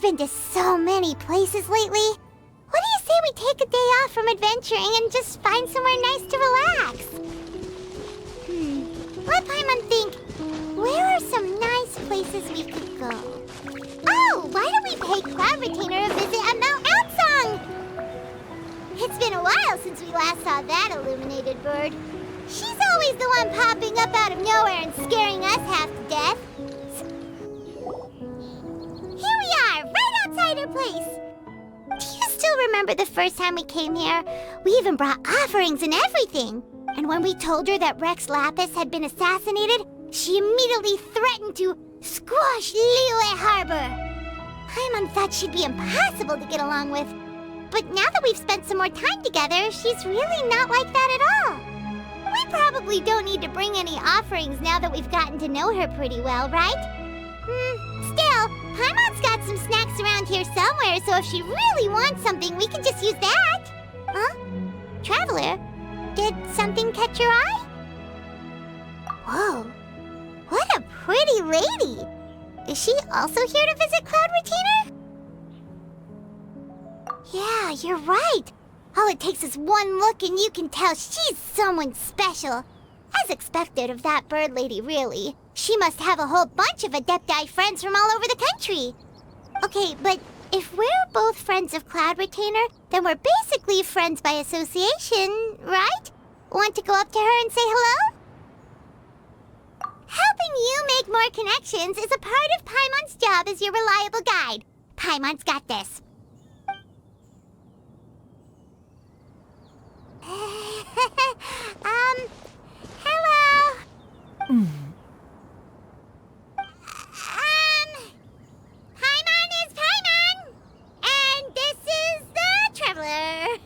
been to so many places lately. What do you say we take a day off from adventuring and just find somewhere nice to relax? Let Paimon think. Where are some nice places we could go? Oh, why don't we pay Cloud Retainer a visit at Mount Outsong? It's been a while since we last saw that illuminated bird. She's always the one popping up out of nowhere and scaring us half to death. Here we are, right outside her place. Do you still remember the first time we came here? We even brought offerings and everything. And when we told her that Rex Lapis had been assassinated, she immediately threatened to squash Liyue Harbor. Paimon thought she'd be impossible to get along with. But now that we've spent some more time together, she's really not like that at all. We probably don't need to bring any offerings now that we've gotten to know her pretty well, right? Still, Paimon's got some snacks around here somewhere, so if she really wants something, we can just use that. Huh? Traveler, did something catch your eye? Whoa, what a pretty lady. Is she also here to visit Cloud Retainer? Yeah, you're right. All it takes is one look and you can tell she's someone special. As expected of that bird lady, really. She must have a whole bunch of Adepti friends from all over the country. Okay, but if we're both friends of Cloud Retainer, then we're basically friends by association, right? Want to go up to her and say hello? Helping you make more connections is a part of Paimon's job as your reliable guide. Paimon's got this. Hello. Paimon is Paimon, and this is the Traveler.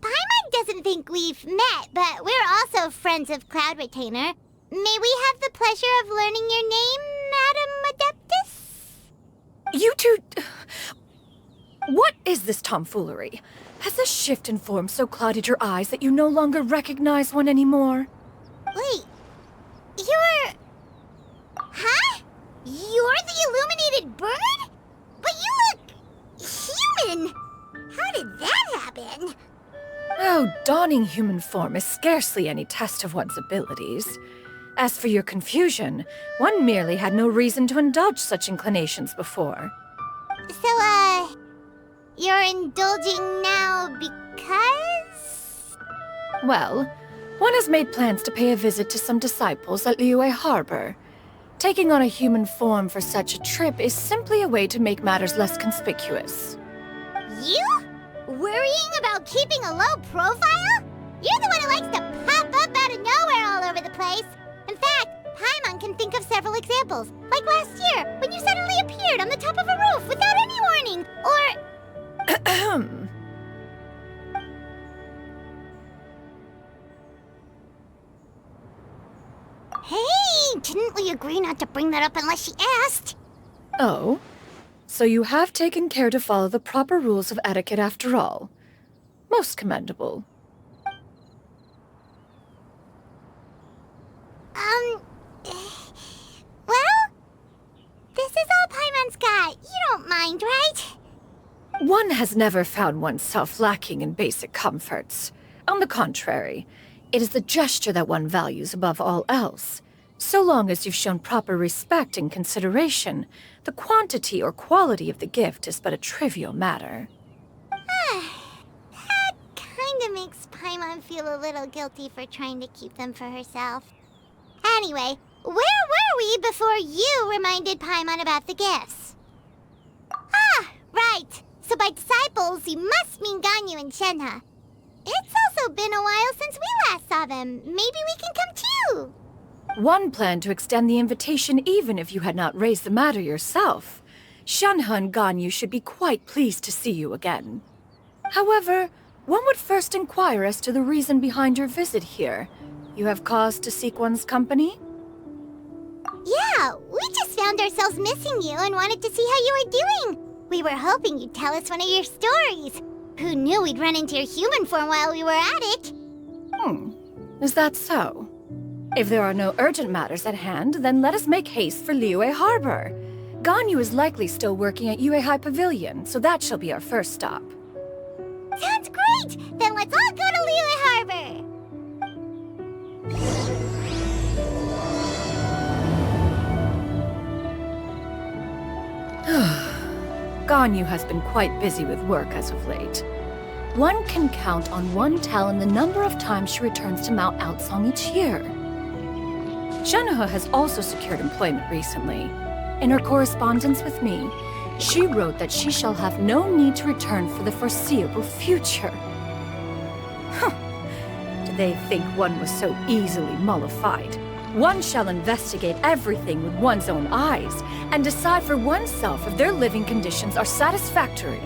Paimon doesn't think we've met, but we're also friends of Cloud Retainer. May we have the pleasure of learning your name, Madam Adeptus? You two... What is this tomfoolery? Has this shift in form so clouded your eyes that you no longer recognize one anymore? Wait, you're... Huh? You're the illuminated bird? But you look... human! How did that happen? Oh, donning human form is scarcely any test of one's abilities. As for your confusion, one merely had no reason to indulge such inclinations before. So, you're indulging now because? Well, one has made plans to pay a visit to some disciples at Liyue Harbor. Taking on a human form for such a trip is simply a way to make matters less conspicuous. You? Worrying about keeping a low profile? You're the one who likes to pop up out of nowhere all over the place. In fact, Paimon can think of several examples. Like last year, when you suddenly appeared on the top of a roof without any warning. Or... Hey, didn't we agree not to bring that up unless she asked? Oh? So you have taken care to follow the proper rules of etiquette after all. Most commendable. Well, this is all Paimon's got. You don't mind, right? One has never found oneself lacking in basic comforts. On the contrary, it is the gesture that one values above all else. So long as you've shown proper respect and consideration, the quantity or quality of the gift is but a trivial matter. That kinda makes Paimon feel a little guilty for trying to keep them for herself. Anyway, where were we before you reminded Paimon about the gifts? Ah, right. So by disciples, you must mean Ganyu and Shenhe. It's also been a while since we last saw them. Maybe we can come too. One planned to extend the invitation even if you had not raised the matter yourself. Shenhe and Ganyu should be quite pleased to see you again. However, one would first inquire as to the reason behind your visit here. You have cause to seek one's company? Yeah, we just found ourselves missing you and wanted to see how you were doing. We were hoping you'd tell us one of your stories. Who knew we'd run into your human form while we were at it? Is that so? If there are no urgent matters at hand, then let us make haste for Liyue Harbor. Ganyu is likely still working at Yue High Pavilion, so that shall be our first stop. Sounds great! Then let's all go to Liyue Harbor! Ganyu has been quite busy with work as of late. One can count on one talon the number of times she returns to Mount Outsong each year. Xianyun has also secured employment recently. In her correspondence with me, she wrote that she shall have no need to return for the foreseeable future. Did they think one was so easily mollified? One shall investigate everything with one's own eyes and decide for oneself if their living conditions are satisfactory.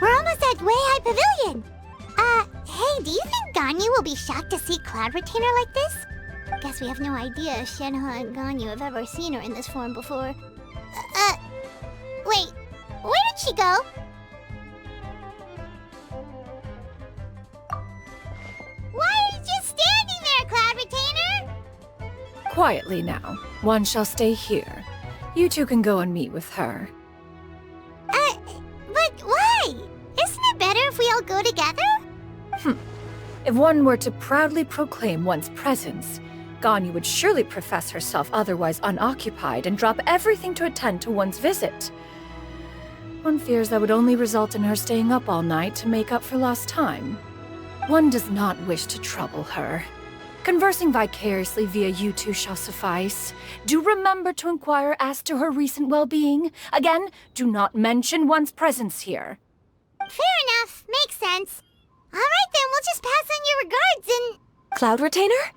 We're almost at Way High Pavilion! Hey, do you think Ganyu will be shocked to see Cloud Retainer like this? Guess we have no idea if Shenhe and Ganyu have ever seen her in this form before. Wait, where did she go? Why are you just standing there, Cloud Retainer? Quietly now. One shall stay here. You two can go and meet with her. But why? Isn't it better if we all go together? If one were to proudly proclaim one's presence, Ganyu would surely profess herself otherwise unoccupied and drop everything to attend to one's visit. One fears that would only result in her staying up all night to make up for lost time. One does not wish to trouble her. Conversing vicariously via you two shall suffice. Do remember to inquire as to her recent well-being. Again, do not mention one's presence here. Fair enough. Makes sense. All right, then we'll just pass on your regards and... Cloud Retainer?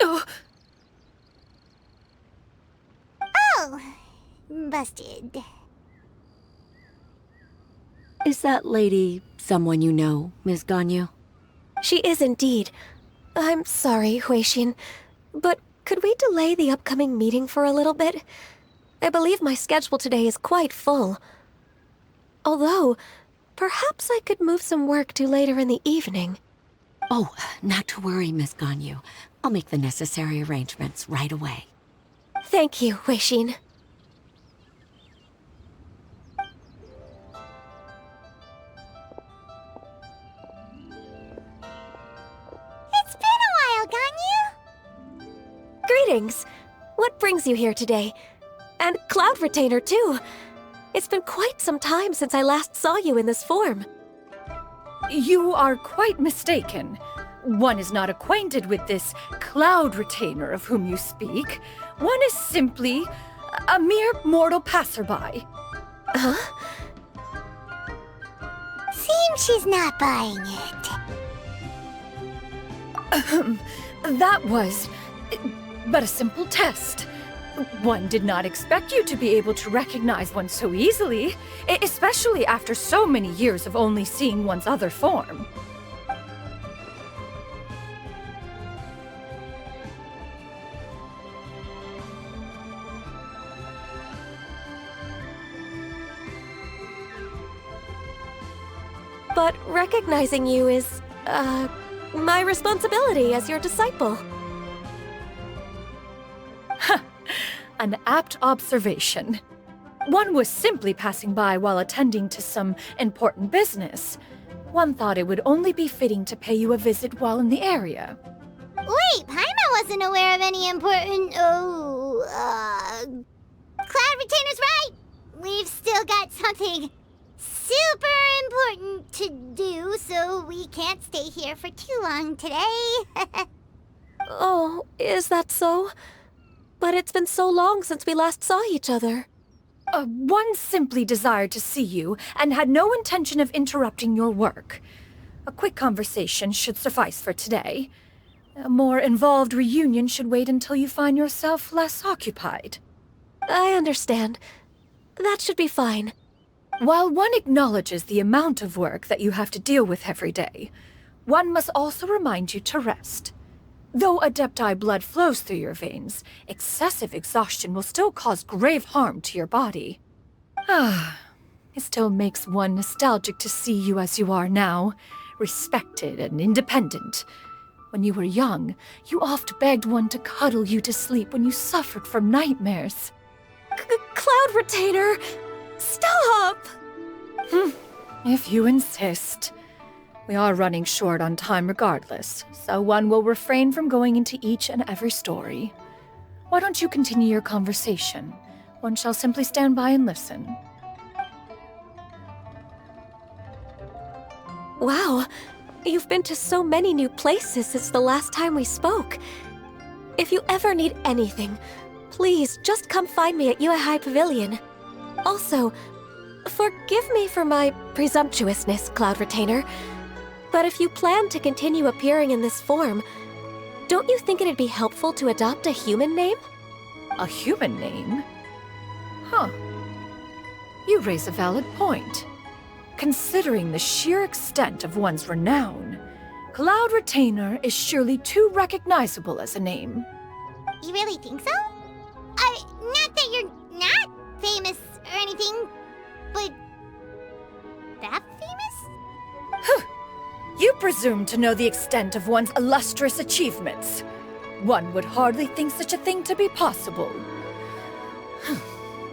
Oh, busted. Is that lady someone you know, Miss Ganyu? She is indeed. I'm sorry, Huixin, but could we delay the upcoming meeting for a little bit? I believe my schedule today is quite full. Although, perhaps I could move some work to later in the evening. Oh, not to worry, Miss Ganyu. I'll make the necessary arrangements right away. Thank you, Huixin. It's been a while, Ganyu. Greetings. What brings you here today? And Cloud Retainer, too. It's been quite some time since I last saw you in this form. You are quite mistaken. One is not acquainted with this Cloud Retainer of whom you speak. One is simply a mere mortal passerby. Huh? Seems she's not buying it. That was but a simple test. One did not expect you to be able to recognize one so easily, especially after so many years of only seeing one's other form. But recognizing you is, my responsibility as your disciple. An apt observation. One was simply passing by while attending to some important business. One thought it would only be fitting to pay you a visit while in the area. Wait, Paimon wasn't aware of any important... Cloud Retainer's right! We've still got something super important to do, so we can't stay here for too long today. Oh, is that so? But it's been so long since we last saw each other. One simply desired to see you and had no intention of interrupting your work. A quick conversation should suffice for today. A more involved reunion should wait until you find yourself less occupied. I understand. That should be fine. While one acknowledges the amount of work that you have to deal with every day, one must also remind you to rest. Though Adepti blood flows through your veins, excessive exhaustion will still cause grave harm to your body. It still makes one nostalgic to see you as you are now, respected and independent. When you were young, you oft begged one to cuddle you to sleep when you suffered from nightmares. Cloud Retainer! Stop! If you insist. We are running short on time regardless, so one will refrain from going into each and every story. Why don't you continue your conversation? One shall simply stand by and listen. Wow, you've been to so many new places since the last time we spoke. If you ever need anything, please just come find me at Liyue High Pavilion. Also, forgive me for my presumptuousness, Cloud Retainer, but if you plan to continue appearing in this form, don't you think it'd be helpful to adopt a human name? A human name? Huh. You raise a valid point. Considering the sheer extent of one's renown, Cloud Retainer is surely too recognizable as a name. You really think so? Not that you're not famous or anything, but that famous? You presume to know the extent of one's illustrious achievements. One would hardly think such a thing to be possible.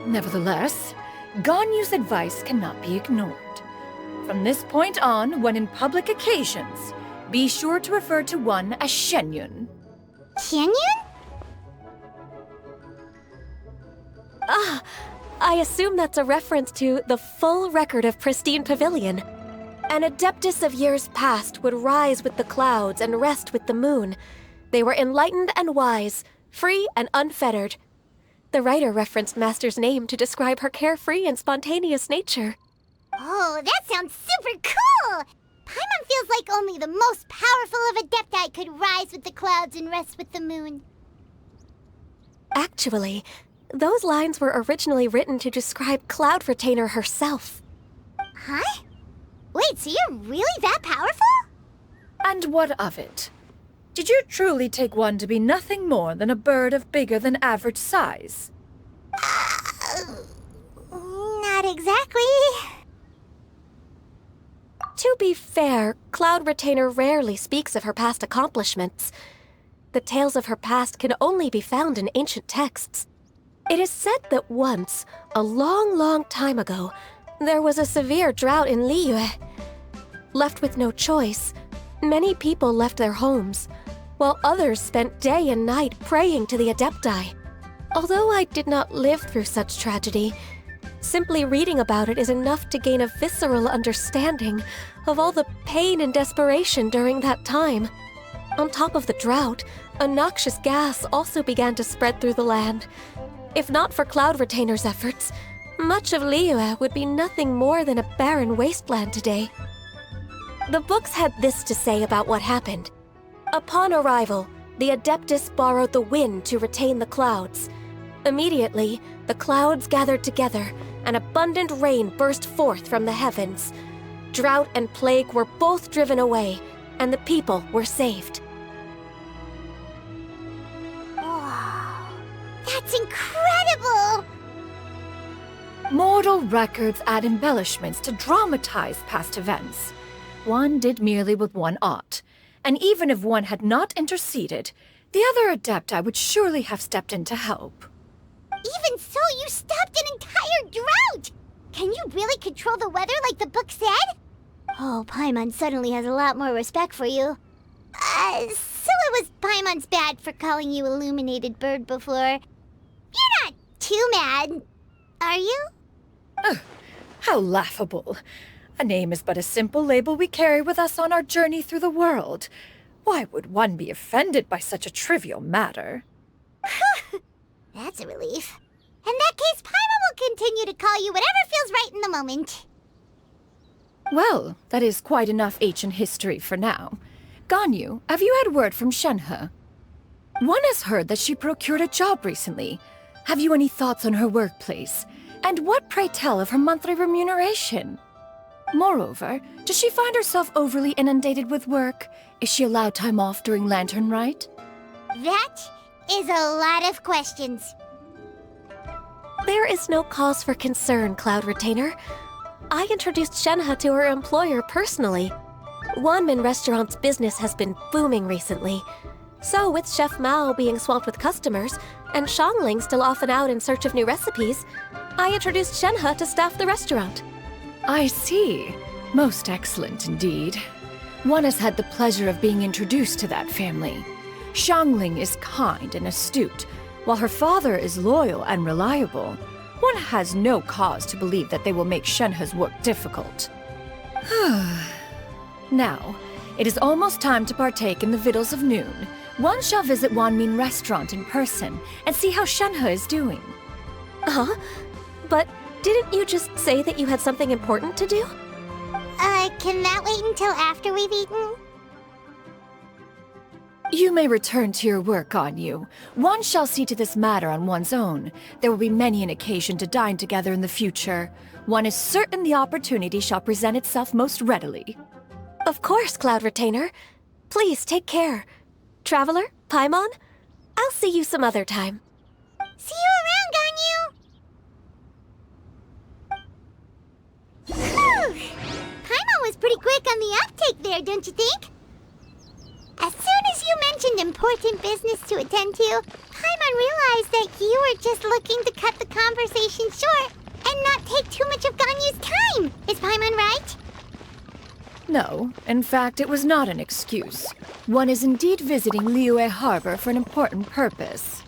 Nevertheless, Ganyu's advice cannot be ignored. From this point on, when in public occasions, be sure to refer to one as Xianyun. Xianyun? I assume that's a reference to the full record of Pristine Pavilion. An Adeptus of years past would rise with the clouds and rest with the moon. They were enlightened and wise, free and unfettered. The writer referenced Master's name to describe her carefree and spontaneous nature. Oh, that sounds super cool! Paimon feels like only the most powerful of Adepti could rise with the clouds and rest with the moon. Actually, those lines were originally written to describe Cloud Retainer herself. Huh? Wait, so you're really that powerful? And what of it? Did you truly take one to be nothing more than a bird of bigger than average size? Not exactly. To be fair, Cloud Retainer rarely speaks of her past accomplishments. The tales of her past can only be found in ancient texts. It is said that once, a long, long time ago, there was a severe drought in Liyue. Left with no choice, many people left their homes, while others spent day and night praying to the Adepti. Although I did not live through such tragedy, simply reading about it is enough to gain a visceral understanding of all the pain and desperation during that time. On top of the drought, a noxious gas also began to spread through the land. If not for Cloud Retainer's efforts, much of Liyue would be nothing more than a barren wasteland today. The books had this to say about what happened. Upon arrival, the Adeptus borrowed the wind to retain the clouds. Immediately, the clouds gathered together, and abundant rain burst forth from the heavens. Drought and plague were both driven away, and the people were saved. Wow, that's incredible! Mortal records add embellishments to dramatize past events. One did merely what one ought, and even if one had not interceded, the other Adepti would surely have stepped in to help. Even so, you stopped an entire drought! Can you really control the weather like the book said? Oh, Paimon suddenly has a lot more respect for you. So it was Paimon's bad for calling you Illuminated Bird before. You're not too mad, are you? How laughable. A name is but a simple label we carry with us on our journey through the world. Why would one be offended by such a trivial matter? That's a relief. In that case, Paimon will continue to call you whatever feels right in the moment. Well, that is quite enough ancient history for now. Ganyu, have you had word from Shenhe? One has heard that she procured a job recently. Have you any thoughts on her workplace? And what, pray tell, of her monthly remuneration? Moreover, does she find herself overly inundated with work? Is she allowed time off during Lantern Rite? That is a lot of questions. There is no cause for concern, Cloud Retainer. I introduced Shenhe to her employer personally. Wanmin Restaurant's business has been booming recently. So, with Chef Mao being swamped with customers, and Xiangling still off and out in search of new recipes, I introduced Shenhe to staff the restaurant. I see. Most excellent indeed. One has had the pleasure of being introduced to that family. Xiangling is kind and astute, while her father is loyal and reliable. One has no cause to believe that they will make Shenhe's work difficult. Now, it is almost time to partake in the victuals of noon. One shall visit Wanmin Restaurant in person and see how Shenhe is doing. Huh? But didn't you just say that you had something important to do? Can that wait until after we've eaten? You may return to your work, Ganyu. One shall see to this matter on one's own. There will be many an occasion to dine together in the future. One is certain the opportunity shall present itself most readily. Of course, Cloud Retainer. Please take care. Traveler, Paimon, I'll see you some other time. See you around, Ganyu! Whew! Paimon was pretty quick on the uptake there, don't you think? As soon as you mentioned important business to attend to, Paimon realized that you were just looking to cut the conversation short and not take too much of Ganyu's time. Is Paimon right? No, in fact, it was not an excuse. One is indeed visiting Liyue Harbor for an important purpose.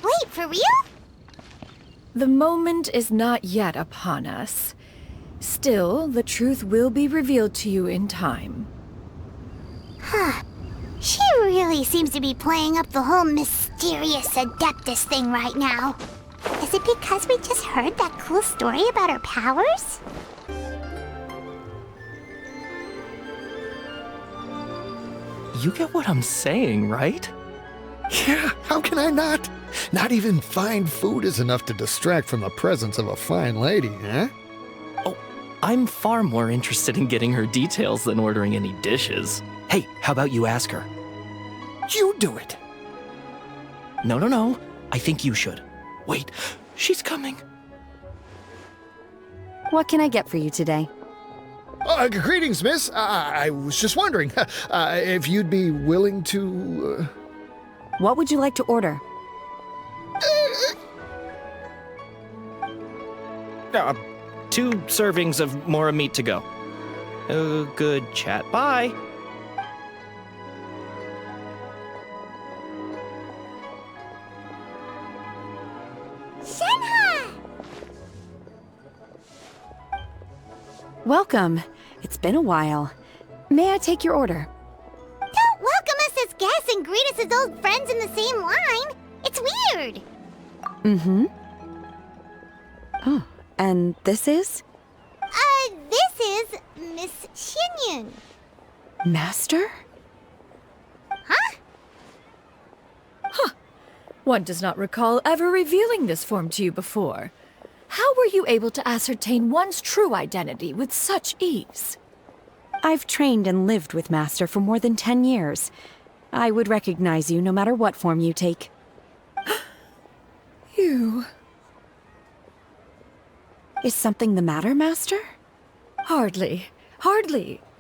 Wait, for real? The moment is not yet upon us. Still, the truth will be revealed to you in time. Huh. She really seems to be playing up the whole mysterious Adeptus thing right now. Is it because we just heard that cool story about her powers? You get what I'm saying, right? Yeah, how can I not? Not even fine food is enough to distract from the presence of a fine lady, eh? Oh, I'm far more interested in getting her details than ordering any dishes. Hey, how about you ask her? You do it! No. I think you should. Wait, she's coming. What can I get for you today? Greetings, miss. I was just wondering if you'd be willing to... What would you like to order? 2 servings of Mora meat to go. Good chat. Bye. Shenhe! Welcome. It's been a while. May I take your order? Don't welcome us as guests and greet us as old friends in the same line. It's weird. Mm-hmm. Oh, and this is? This is Miss Xianyun. Master? Huh? One does not recall ever revealing this form to you before. How were you able to ascertain one's true identity with such ease? I've trained and lived with Master for more than 10 years. I would recognize you no matter what form you take. You... Is something the matter, Master? Hardly.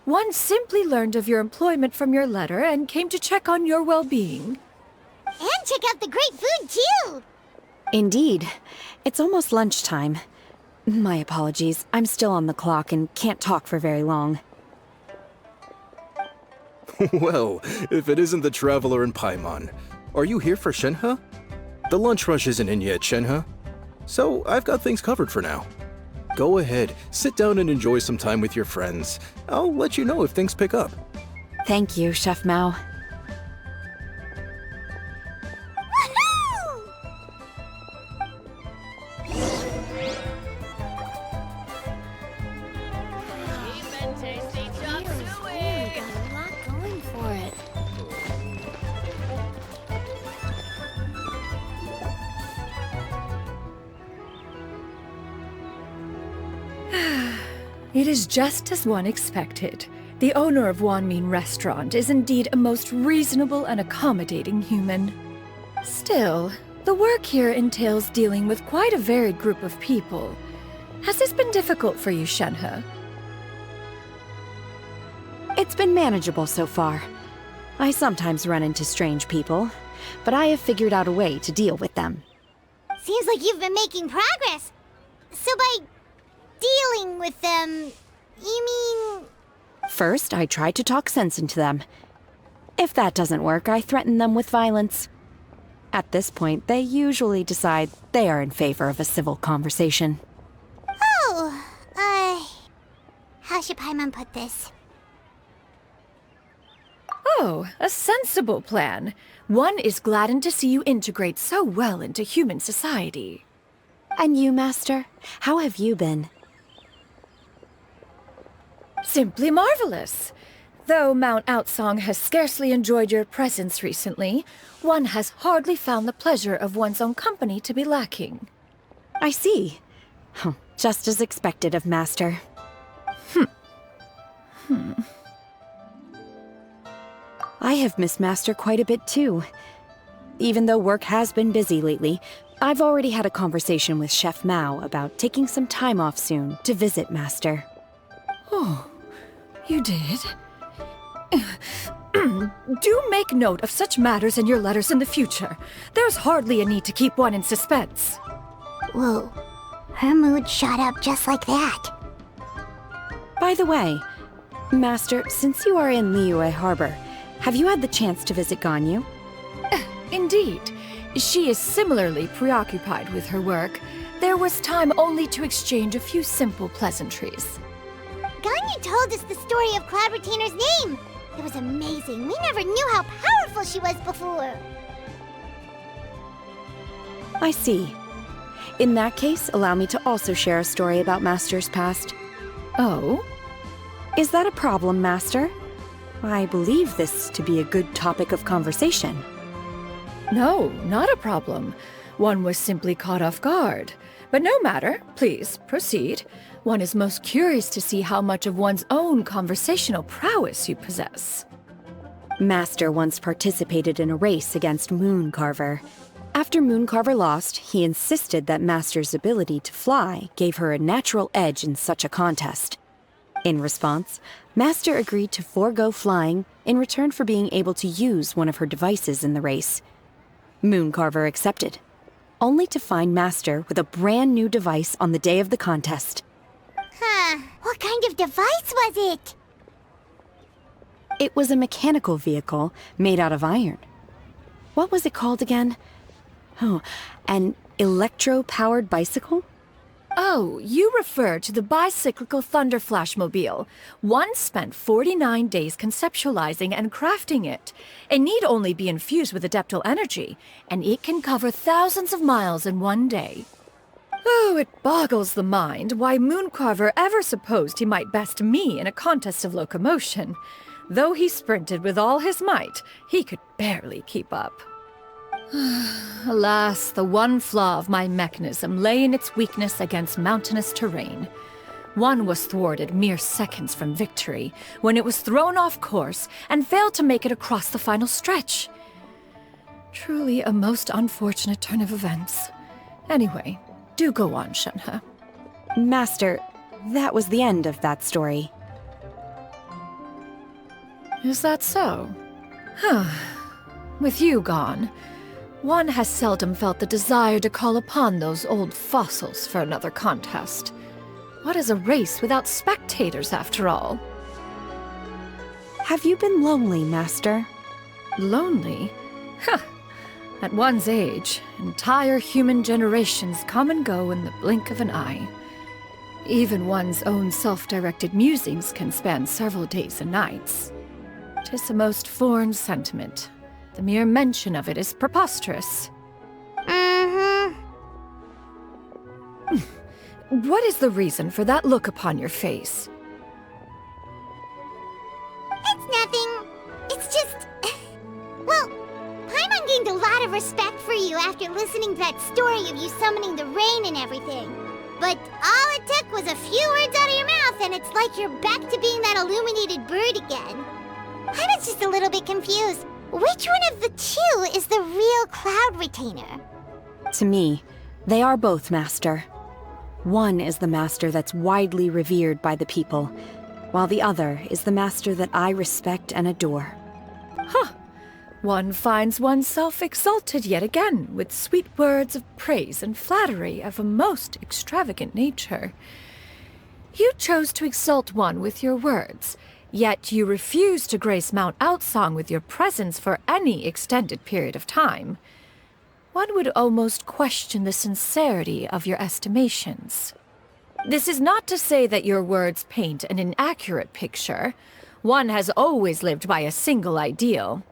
One simply learned of your employment from your letter and came to check on your well-being. And check out the great food, too. Indeed. It's almost lunchtime. My apologies. I'm still on the clock and can't talk for very long. Well, if it isn't the Traveler and Paimon. Are you here for Shenhe? The lunch rush isn't in yet, Shenhe. So I've got things covered for now. Go ahead, sit down and enjoy some time with your friends. I'll let you know if things pick up. Thank you, Chef Mao. Woohoo! Got a lot going for it. It is just as one expected. The owner of Wanmin Restaurant is indeed a most reasonable and accommodating human. Still, the work here entails dealing with quite a varied group of people. Has this been difficult for you, Shenhe? It's been manageable so far. I sometimes run into strange people, but I have figured out a way to deal with them. Seems like you've been making progress. So by dealing with them, you mean... First, I try to talk sense into them. If that doesn't work, I threaten them with violence. At this point, they usually decide they are in favor of a civil conversation. Oh, how should Paimon put this? Oh, a sensible plan. One is gladdened to see you integrate so well into human society. And you, Master? How have you been? Simply marvelous. Though Mount Outsong has scarcely enjoyed your presence recently, one has hardly found the pleasure of one's own company to be lacking. I see. Just as expected of Master. I have missed Master quite a bit too. Even though work has been busy lately, I've already had a conversation with Chef Mao about taking some time off soon to visit Master. Oh, you did? Do make note of such matters in your letters in the future. There's hardly a need to keep one in suspense. Whoa, her mood shot up just like that. By the way, Master, since you are in Liyue Harbor, have you had the chance to visit Ganyu? Indeed. She is similarly preoccupied with her work. There was time only to exchange a few simple pleasantries. Ganyu told us the story of Cloud Retainer's name. It was amazing. We never knew how powerful she was before. I see. In that case, allow me to also share a story about Master's past. Oh? Is that a problem, Master? I believe this to be a good topic of conversation. No, not a problem. One was simply caught off guard. But no matter. Please, proceed. One is most curious to see how much of one's own conversational prowess you possess. Master once participated in a race against Mooncarver. After Mooncarver lost, he insisted that Master's ability to fly gave her a natural edge in such a contest. In response, Master agreed to forego flying in return for being able to use one of her devices in the race. Mooncarver accepted, only to find Master with a brand new device on the day of the contest. Huh, what kind of device was it? It was a mechanical vehicle made out of iron. What was it called again? Oh, an electro-powered bicycle? Oh, you refer to the bicyclical Thunder Flashmobile. One spent 49 days conceptualizing and crafting it. It need only be infused with adeptal energy, and it can cover thousands of miles in one day. Oh, it boggles the mind why Mooncarver ever supposed he might best me in a contest of locomotion. Though he sprinted with all his might, he could barely keep up. Alas, the one flaw of my mechanism lay in its weakness against mountainous terrain. One was thwarted mere seconds from victory, when it was thrown off course and failed to make it across the final stretch. Truly a most unfortunate turn of events. Anyway, do go on, Shenhe. Master, that was the end of that story. Is that so? With you gone, one has seldom felt the desire to call upon those old fossils for another contest. What is a race without spectators, after all? Have you been lonely, Master? Lonely? At one's age, entire human generations come and go in the blink of an eye. Even one's own self-directed musings can span several days and nights. 'Tis a most foreign sentiment. The mere mention of it is preposterous. What is the reason for that look upon your face? It's nothing. It's just... Well, Paimon gained a lot of respect for you after listening to that story of you summoning the rain and everything. But all it took was a few words out of your mouth, and it's like you're back to being that illuminated bird again. I was just a little bit confused. Which one of the two is the real Cloud Retainer? To me, they are both, Master. One is the master that's widely revered by the people, while the other is the master that I respect and adore. Huh. One finds oneself exalted yet again with sweet words of praise and flattery of a most extravagant nature. You chose to exalt one with your words, yet you refuse to grace Mount Outsong with your presence for any extended period of time. One would almost question the sincerity of your estimations. This is not to say that your words paint an inaccurate picture. One has always lived by a single ideal.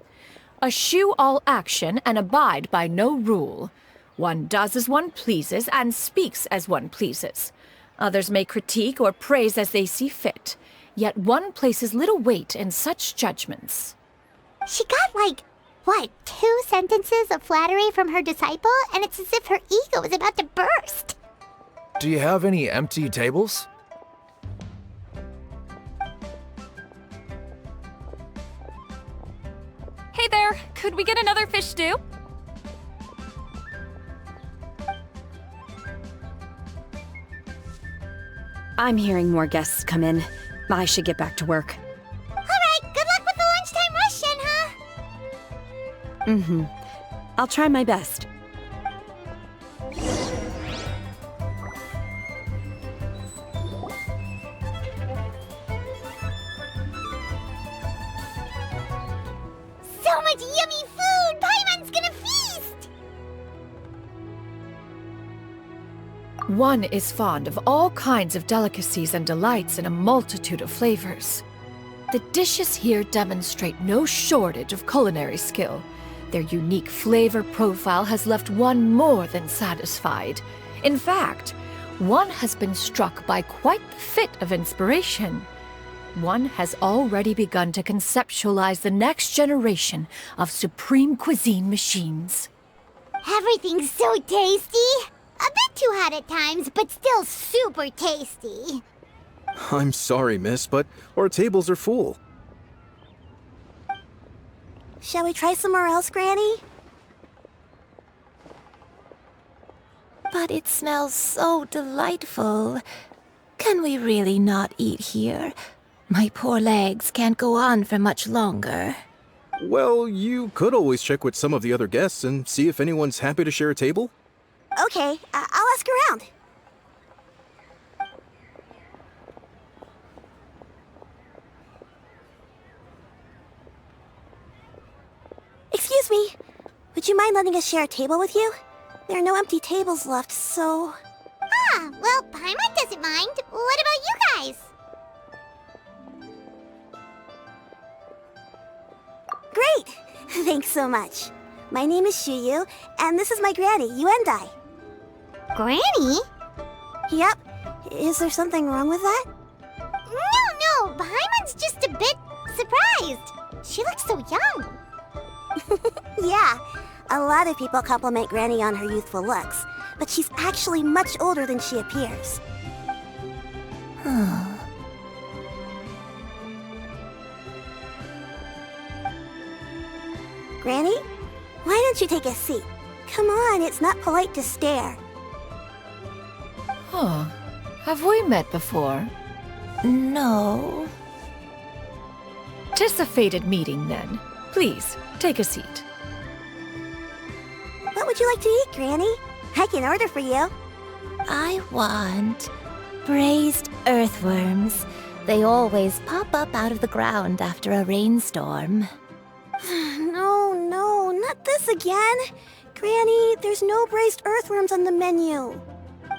Eschew all action and abide by no rule. One does as one pleases and speaks as one pleases. Others may critique or praise as they see fit, yet one places little weight in such judgments. She got, 2 sentences of flattery from her disciple, and it's as if her ego is about to burst. Do you have any empty tables? Hey there, could we get another fish stew? I'm hearing more guests come in. I should get back to work. Alright, good luck with the lunchtime rush, Shenhe. Mm-hmm. I'll try my best. So much yummy food! Paimon's gonna feast! One is fond of all kinds of delicacies and delights in a multitude of flavors. The dishes here demonstrate no shortage of culinary skill. Their unique flavor profile has left one more than satisfied. In fact, one has been struck by quite the fit of inspiration. One has already begun to conceptualize the next generation of supreme cuisine machines. Everything's so tasty! A bit too hot at times, but still super tasty. I'm sorry, miss, but our tables are full. Shall we try somewhere else, Granny? But it smells so delightful. Can we really not eat here? My poor legs can't go on for much longer. Well, you could always check with some of the other guests and see if anyone's happy to share a table. Okay, I'll ask around. Excuse me, would you mind letting us share a table with you? There are no empty tables left, so... Ah, well, Paimon doesn't mind. What about you guys? Great! Thanks so much. My name is Xianyun, and this is my granny, Yuendai. Granny? Yep. Is there something wrong with that? No, Paimon's just a bit surprised. She looks so young. Yeah, a lot of people compliment Granny on her youthful looks, but she's actually much older than she appears. Granny, why don't you take a seat? Come on, it's not polite to stare. Huh. Have we met before? No. 'Tis a fated meeting, then. Please, take a seat. What would you like to eat, Granny? I can order for you. I want braised earthworms. They always pop up out of the ground after a rainstorm. No, not this again. Granny, there's no braised earthworms on the menu.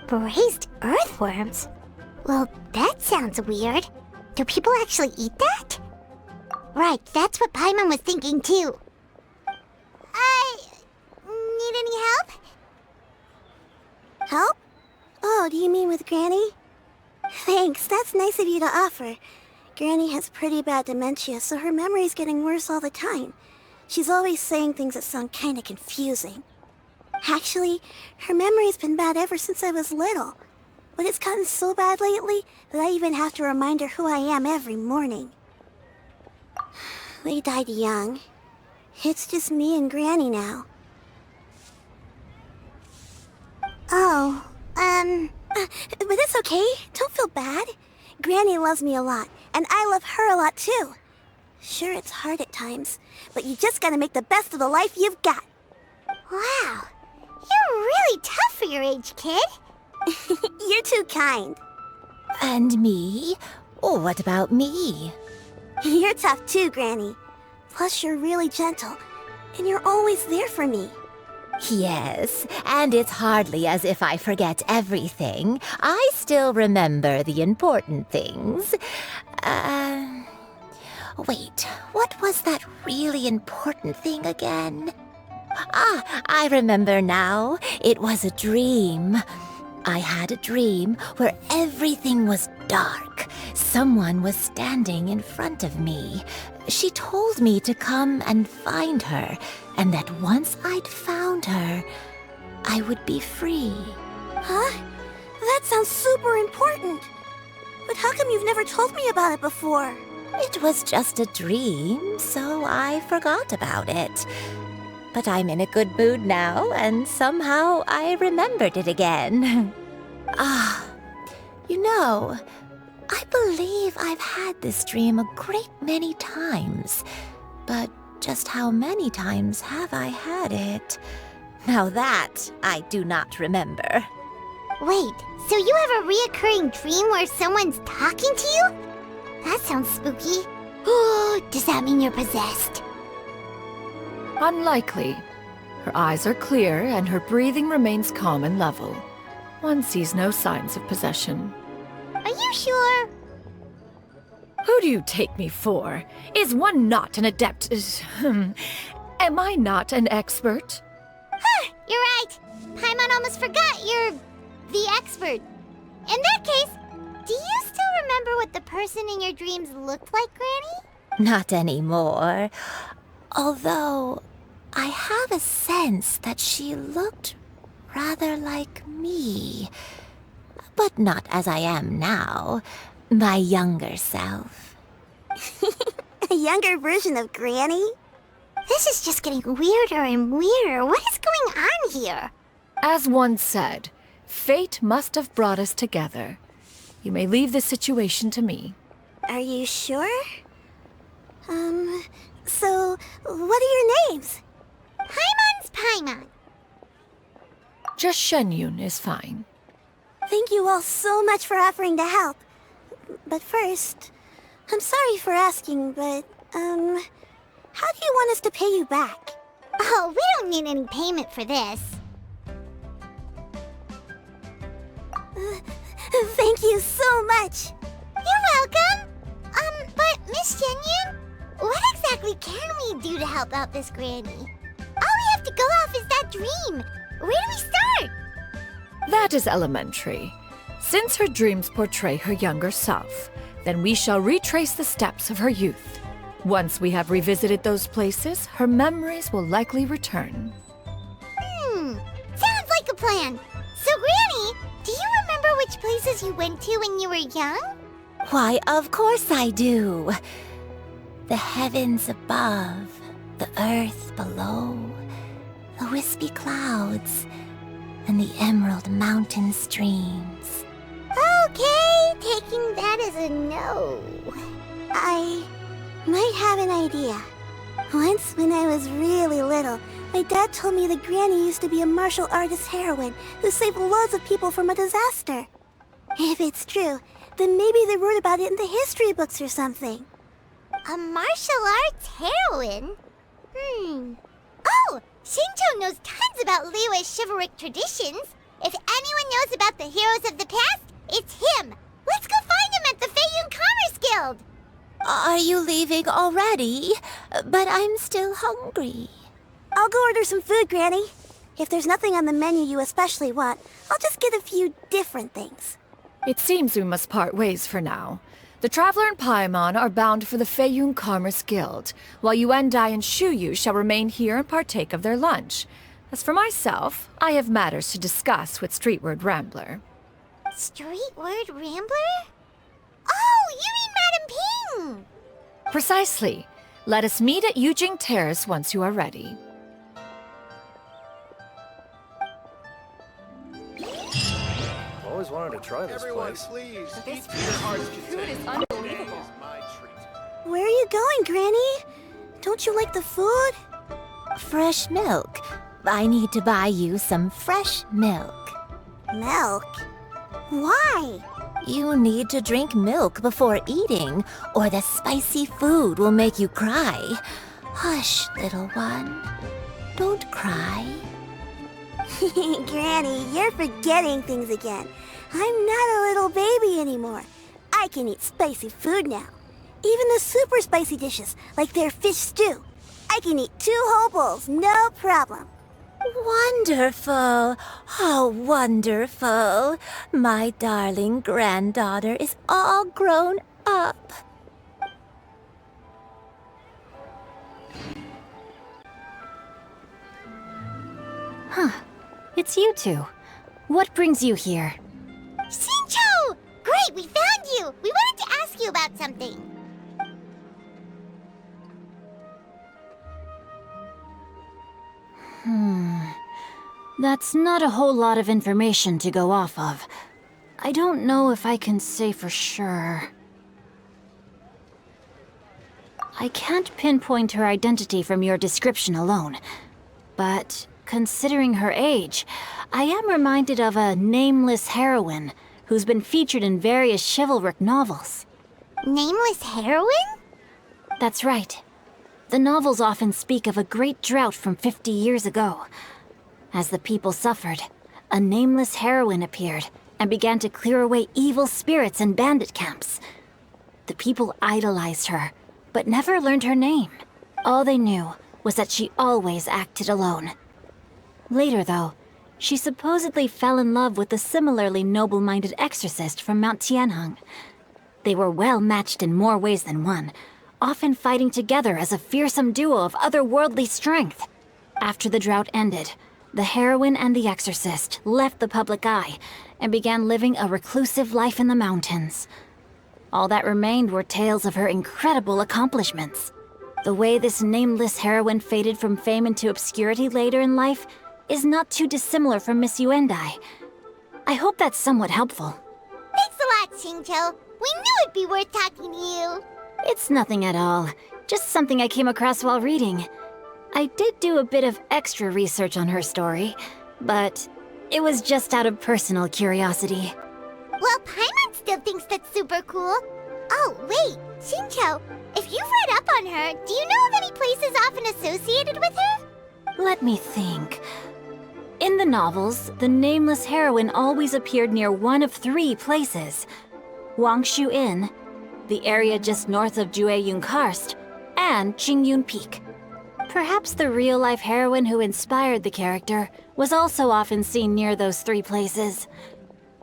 Braised earthworms? Well, that sounds weird. Do people actually eat that? Right, that's what Paimon was thinking too. Need any help? Help? Oh, do you mean with Granny? Thanks, that's nice of you to offer. Granny has pretty bad dementia, so her memory's getting worse all the time. She's always saying things that sound kinda confusing. Actually, her memory's been bad ever since I was little. but it's gotten so bad lately that I even have to remind her who I am every morning. We died young. It's just me and Granny now. Oh, but it's okay. Don't feel bad. Granny loves me a lot, and I love her a lot too. Sure, it's hard at times, but you just gotta make the best of the life you've got. Wow, you're really tough for your age, kid. You're too kind. And me? Oh, what about me? You're tough too, Granny. Plus, you're really gentle, and you're always there for me. Yes, and it's hardly as if I forget everything. I still remember the important things. Wait, what was that really important thing again? Ah, I remember now. It was a dream. I had a dream where everything was dark. Someone was standing in front of me. She told me to come and find her, and that once I'd found her, I would be free. Huh? That sounds super important. But how come you've never told me about it before? It was just a dream, so I forgot about it. But I'm in a good mood now, and somehow I remembered it again. You know, I believe I've had this dream a great many times. But just how many times have I had it? Now that I do not remember. Wait, so you have a reoccurring dream where someone's talking to you? That sounds spooky. Oh, does that mean you're possessed? Unlikely. Her eyes are clear and her breathing remains calm and level. One sees no signs of possession. Are you sure? Who do you take me for? Is one not an adept? Am I not an expert? Huh, you're right. Paimon almost forgot you're the expert. In that case, do you still remember what the person in your dreams looked like, Granny? Not anymore. Although, I have a sense that she looked rather like me. But not as I am now. My younger self. A younger version of Granny? This is just getting weirder and weirder. What is going on here? As one said, fate must have brought us together. You may leave the situation to me. Are you sure? So, what are your names? Paimon's Paimon. Just Xianyun is fine. Thank you all so much for offering to help. But first, I'm sorry for asking, but, how do you want us to pay you back? Oh, we don't need any payment for this. Thank you so much. You're welcome. But Miss Xianyun, what exactly can we do to help out this Granny? All we have to go off is that dream. Where do we start? That is elementary. Since her dreams portray her younger self, then we shall retrace the steps of her youth. Once we have revisited those places, her memories will likely return. Sounds like a plan. So, Granny, do you remember which places you went to when you were young? Why, of course I do. The heavens above, the earth below, the wispy clouds, and the emerald mountain streams. Okay, taking that as a no. I might have an idea. Once, when I was really little, my dad told me that Granny used to be a martial artist heroine who saved loads of people from a disaster. If it's true, then maybe they wrote about it in the history books or something. A martial arts heroine? Oh, Shinto knows tons about Liyue's chivalric traditions. If anyone knows about the heroes of the past, it's him. Let's go find him at the Xianyun Commerce Guild. Are you leaving already? But I'm still hungry. I'll go order some food, Granny. If there's nothing on the menu you especially want, I'll just get a few different things. It seems we must part ways for now. The Traveler and Paimon are bound for the Xianyun Commerce Guild, while Yuendai and Shuyu shall remain here and partake of their lunch. As for myself, I have matters to discuss with Streetward Rambler. Street word rambler? Oh, you mean Madam Ping! Precisely. Let us meet at Yujing Terrace once you are ready. Always wanted to try this place. Please, This food is unbelievable. Where are you going, Granny? Don't you like the food? Fresh milk. I need to buy you some fresh milk. Milk? Why? You need to drink milk before eating, or the spicy food will make you cry. Hush, little one. Don't cry. Granny, you're forgetting things again. I'm not a little baby anymore. I can eat spicy food now. Even the super spicy dishes, like their fish stew. I can eat 2 whole bowls, no problem. Wonderful. Oh, wonderful. My darling granddaughter is all grown up. Huh. It's you two. What brings you here? Xinqiu! Great, we found you! We wanted to ask you about something. That's not a whole lot of information to go off of. I don't know if I can say for sure. I can't pinpoint her identity from your description alone. But considering her age, I am reminded of a nameless heroine who's been featured in various chivalric novels. Nameless heroine? That's right. The novels often speak of a great drought from 50 years ago. As the people suffered, a nameless heroine appeared and began to clear away evil spirits and bandit camps. The people idolized her, but never learned her name. All they knew was that she always acted alone. Later, though, she supposedly fell in love with a similarly noble-minded exorcist from Mount Tianheng. They were well matched in more ways than one, often fighting together as a fearsome duo of otherworldly strength. After the drought ended, the heroine and the exorcist left the public eye and began living a reclusive life in the mountains. All that remained were tales of her incredible accomplishments. The way this nameless heroine faded from fame into obscurity later in life is not too dissimilar from Miss Yuendai. I hope that's somewhat helpful. Thanks a lot, Xingqiu. We knew it'd be worth talking to you. It's nothing at all. Just something I came across while reading. I did do a bit of extra research on her story, but it was just out of personal curiosity. Well, Paimon still thinks that's super cool. Oh, wait, Xingqiu, if you've read up on her, do you know of any places often associated with her? Let me think. In the novels, the nameless heroine always appeared near one of 3 places. Wangshu Inn, the area just north of Jueyun Karst, and Qingyun Peak. Perhaps the real-life heroine who inspired the character was also often seen near those 3 places.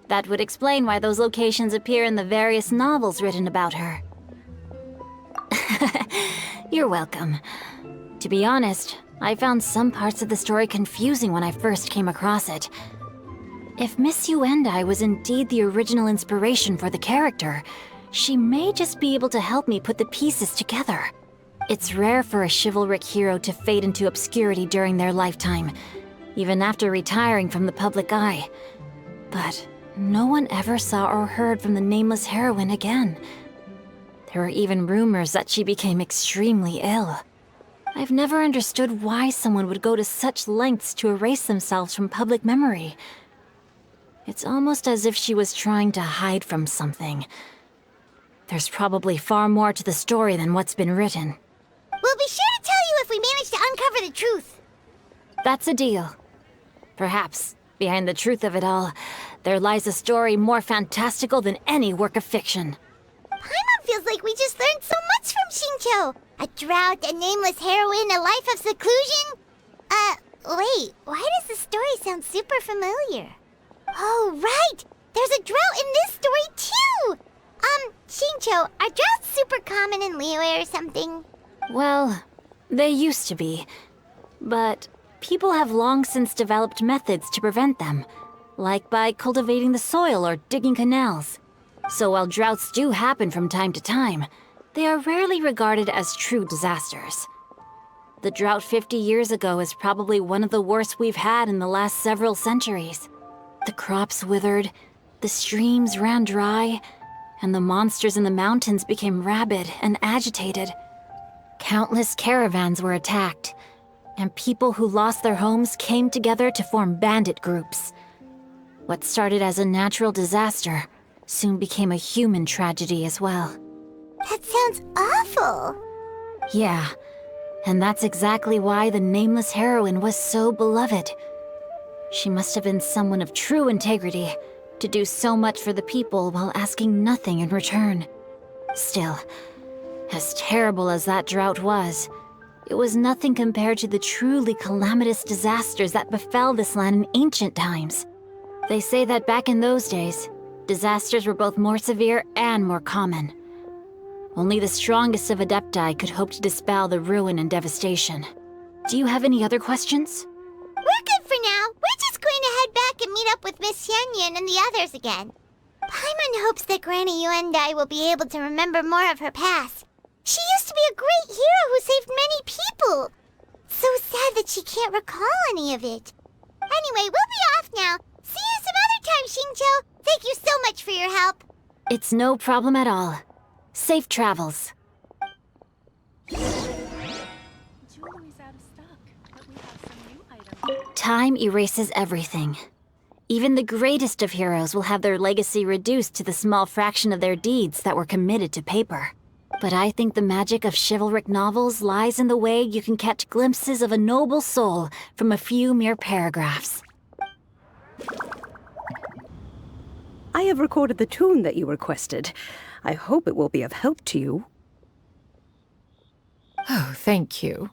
That would explain why those locations appear in the various novels written about her. You're welcome. To be honest, I found some parts of the story confusing when I first came across it. If Miss Yuendai was indeed the original inspiration for the character, she may just be able to help me put the pieces together. It's rare for a chivalric hero to fade into obscurity during their lifetime, even after retiring from the public eye. But no one ever saw or heard from the nameless heroine again. There were even rumors that she became extremely ill. I've never understood why someone would go to such lengths to erase themselves from public memory. It's almost as if she was trying to hide from something. There's probably far more to the story than what's been written. We'll be sure to tell you if we manage to uncover the truth. That's a deal. Perhaps, behind the truth of it all, there lies a story more fantastical than any work of fiction. Paimon feels like we just learned so much from Xingqiu. A drought, a nameless heroine, a life of seclusion. Wait, why does the story sound super familiar? Oh, right! There's a drought in this story, too! Xingqiu, are droughts super common in Liyue or something? Well, they used to be. But people have long since developed methods to prevent them. like by cultivating the soil or digging canals. So while droughts do happen from time to time, they are rarely regarded as true disasters. The drought 50 years ago is probably one of the worst we've had in the last several centuries. The crops withered, the streams ran dry, and the monsters in the mountains became rabid and agitated. Countless caravans were attacked, and people who lost their homes came together to form bandit groups. What started as a natural disaster soon became a human tragedy as well. That sounds awful. Yeah, and that's exactly why the nameless heroine was so beloved. She must have been someone of true integrity to do so much for the people while asking nothing in return. Still, as terrible as that drought was, it was nothing compared to the truly calamitous disasters that befell this land in ancient times. They say that back in those days, disasters were both more severe and more common. Only the strongest of Adepti could hope to dispel the ruin and devastation. Do you have any other questions? We're good for now. We're just going to head back and meet up with Miss Xianyun and the others again. Paimon hopes that Granny Yuendai will be able to remember more of her past. She used to be a great hero who saved many people. So sad that she can't recall any of it. Anyway, we'll be off now. See you some other time, Xingqiu. Thank you so much for your help. It's no problem at all. Safe travels. Time erases everything. Even the greatest of heroes will have their legacy reduced to the small fraction of their deeds that were committed to paper. But I think the magic of chivalric novels lies in the way you can catch glimpses of a noble soul from a few mere paragraphs. I have recorded the tune that you requested. I hope it will be of help to you. Oh, thank you.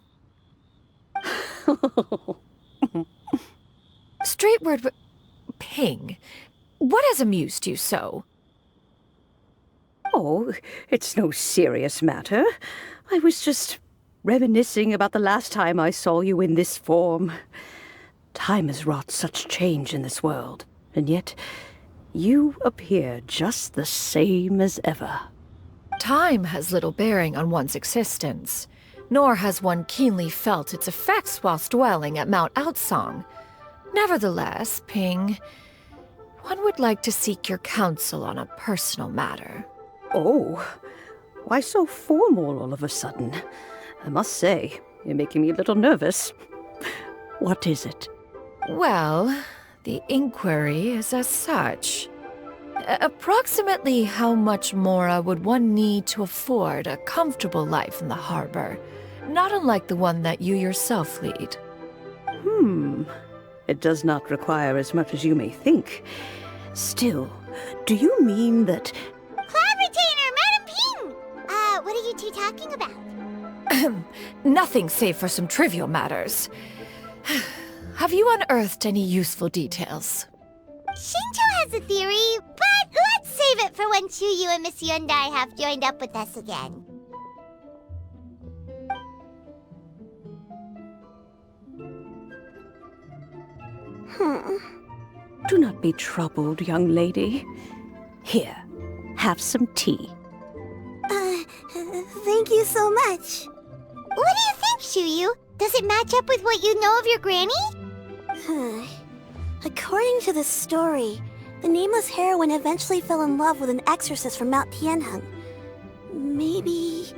Straightward, Ping, what has amused you so? Oh, it's no serious matter. I was just reminiscing about the last time I saw you in this form. Time has wrought such change in this world, and yet you appear just the same as ever. Time has little bearing on one's existence, nor has one keenly felt its effects whilst dwelling at Mount Outsong. Nevertheless, Ping, one would like to seek your counsel on a personal matter. Oh, why so formal all of a sudden? I must say, you're making me a little nervous. What is it? Well, the inquiry is as such. Approximately how much more would one need to afford a comfortable life in the harbor, not unlike the one that you yourself lead? It does not require as much as you may think. Still, do you mean that... Cloud Retainer, Madam Ping! What are you two talking about? Nothing save for some trivial matters. Have you unearthed any useful details? Xingqiu has a theory, but let's save it for when Chuyu and Miss Yuendai have joined up with us again. Do not be troubled, young lady. Here, have some tea. Thank you so much. What do you think, Chuyu? Does it match up with what you know of your granny? According to the story, the nameless heroine eventually fell in love with an exorcist from Mount Tianheng. Maybe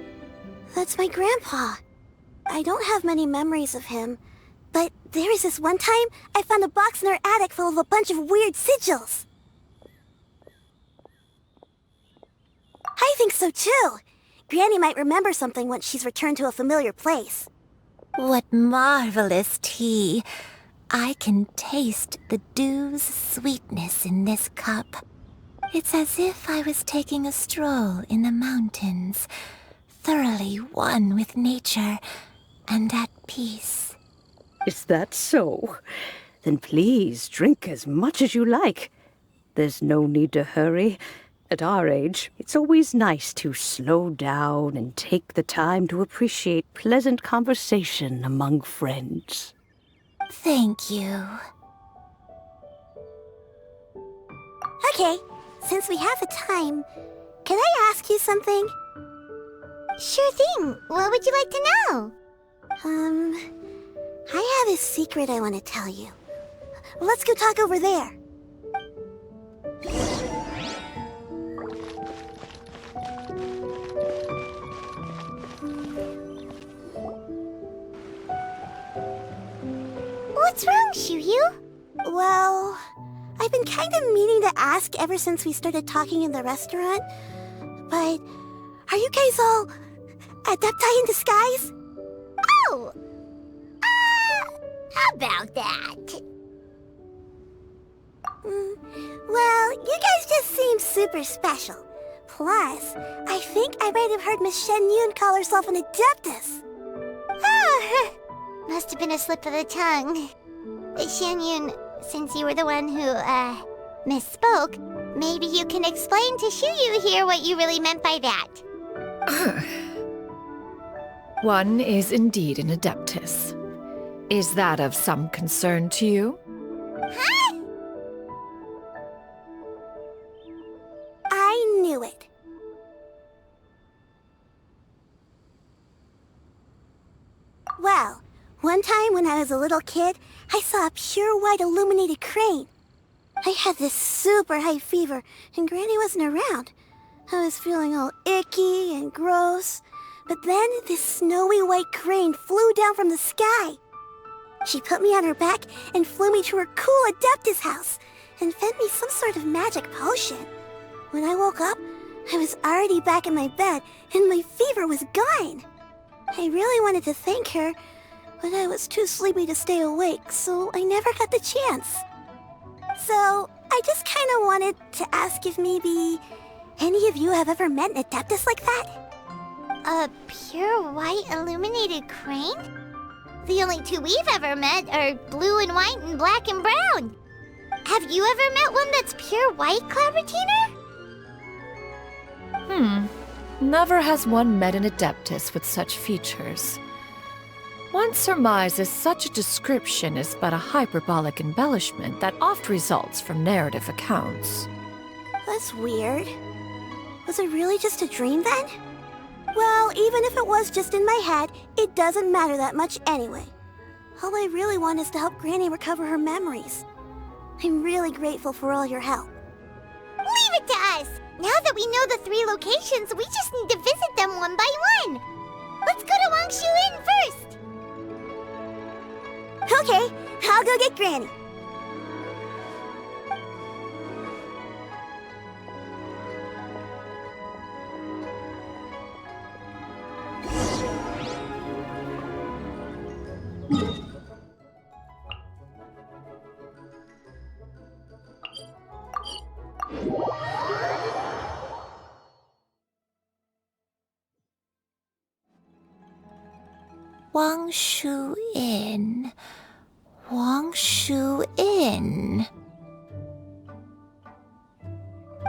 that's my grandpa. I don't have many memories of him, but there was this one time I found a box in our attic full of a bunch of weird sigils. I think so too. Granny might remember something once she's returned to a familiar place. What marvelous tea. I can taste the dew's sweetness in this cup. It's as if I was taking a stroll in the mountains, thoroughly one with nature and at peace. Is that so? Then please drink as much as you like. There's no need to hurry. At our age, it's always nice to slow down and take the time to appreciate pleasant conversation among friends. Thank you. Okay, since we have the time, can I ask you something? Sure thing. What would you like to know? I have a secret I want to tell you. Let's go talk over there. What's wrong, Xianyun? Well, I've been kind of meaning to ask ever since we started talking in the restaurant, but are you guys all adepti in disguise? Oh! How about that? Well, you guys just seem super special. Plus, I think I might have heard Miss Xianyun call herself an adeptus. Ah, must have been a slip of the tongue. Xianyun, since you were the one who, misspoke, maybe you can explain to Xianyun here what you really meant by that. One is indeed an adeptus. Is that of some concern to you? Huh? I knew it. Well, one time when I was a little kid, I saw a pure white illuminated crane. I had this super high fever, and Granny wasn't around. I was feeling all icky and gross. But then this snowy white crane flew down from the sky. She put me on her back and flew me to her cool Adeptus house and fed me some sort of magic potion. When I woke up, I was already back in my bed and my fever was gone. I really wanted to thank her, but I was too sleepy to stay awake, so I never got the chance. So I just kind of wanted to ask if maybe any of you have ever met an Adeptus like that? A pure white illuminated crane? The only two we've ever met are blue and white and black and brown. Have you ever met one that's pure white, Clovertiner? Never has one met an adeptus with such features. One surmises such a description is but a hyperbolic embellishment that oft results from narrative accounts. That's weird. Was it really just a dream then? Well, even if it was just in my head, it doesn't matter that much anyway. All I really want is to help Granny recover her memories. I'm really grateful for all your help. Leave it to us! Now that we know the 3 locations, we just need to visit them one by one. Let's go to Wangshu Inn first. Okay, I'll go get Granny. Wangshu Inn. Wangshu Inn.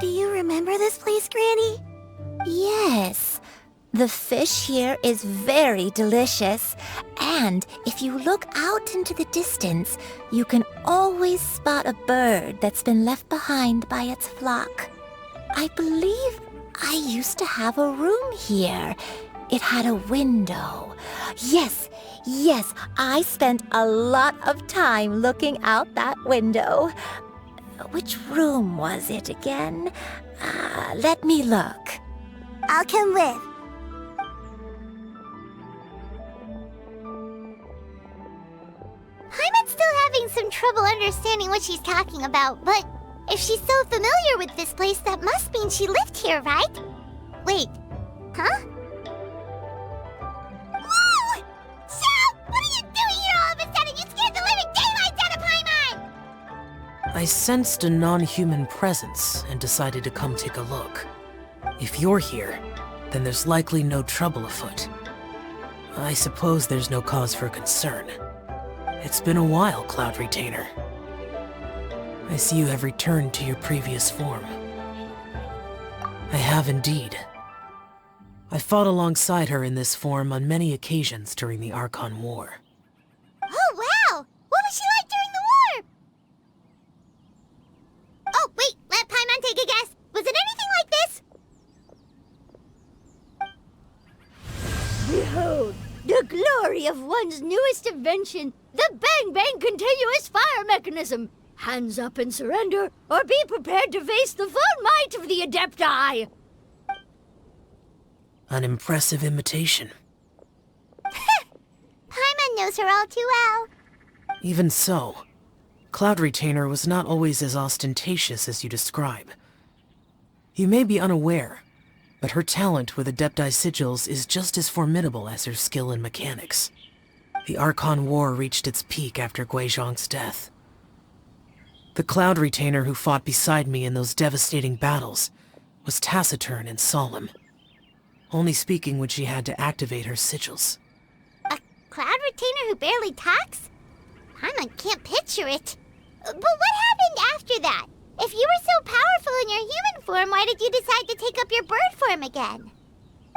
Do you remember this place, Granny? Yes. The fish here is very delicious. And if you look out into the distance, you can always spot a bird that's been left behind by its flock. I believe I used to have a room here. It had a window. Yes, I spent a lot of time looking out that window. Which room was it again? Let me look. I'll come with. Paimon's still having some trouble understanding what she's talking about, but if she's so familiar with this place, that must mean she lived here, right? Wait, huh? Whoa! Shao! What are you doing here all of a sudden? You scared the living daylights out of Paimon! I sensed a non-human presence and decided to come take a look. If you're here, then there's likely no trouble afoot. I suppose there's no cause for concern. It's been a while, Cloud Retainer. I see you have returned to your previous form. I have indeed. I fought alongside her in this form on many occasions during the Archon War. Oh, wow! What was she like during the war? Oh, wait, let Paimon memory of one's newest invention, the Bang Bang Continuous Fire Mechanism. Hands up and surrender, or be prepared to face the full might of the Adepti. An impressive imitation. Paimon knows her all too well. Even so, Cloud Retainer was not always as ostentatious as you describe. You may be unaware, but her talent with Adepti sigils is just as formidable as her skill in mechanics. The Archon War reached its peak after Guizhong's death. The Cloud Retainer who fought beside me in those devastating battles was taciturn and solemn, only speaking when she had to activate her sigils. A Cloud Retainer who barely talks? Paimon can't picture it. But what happened after that? If you were so powerful in your human form, why did you decide to take up your bird form again?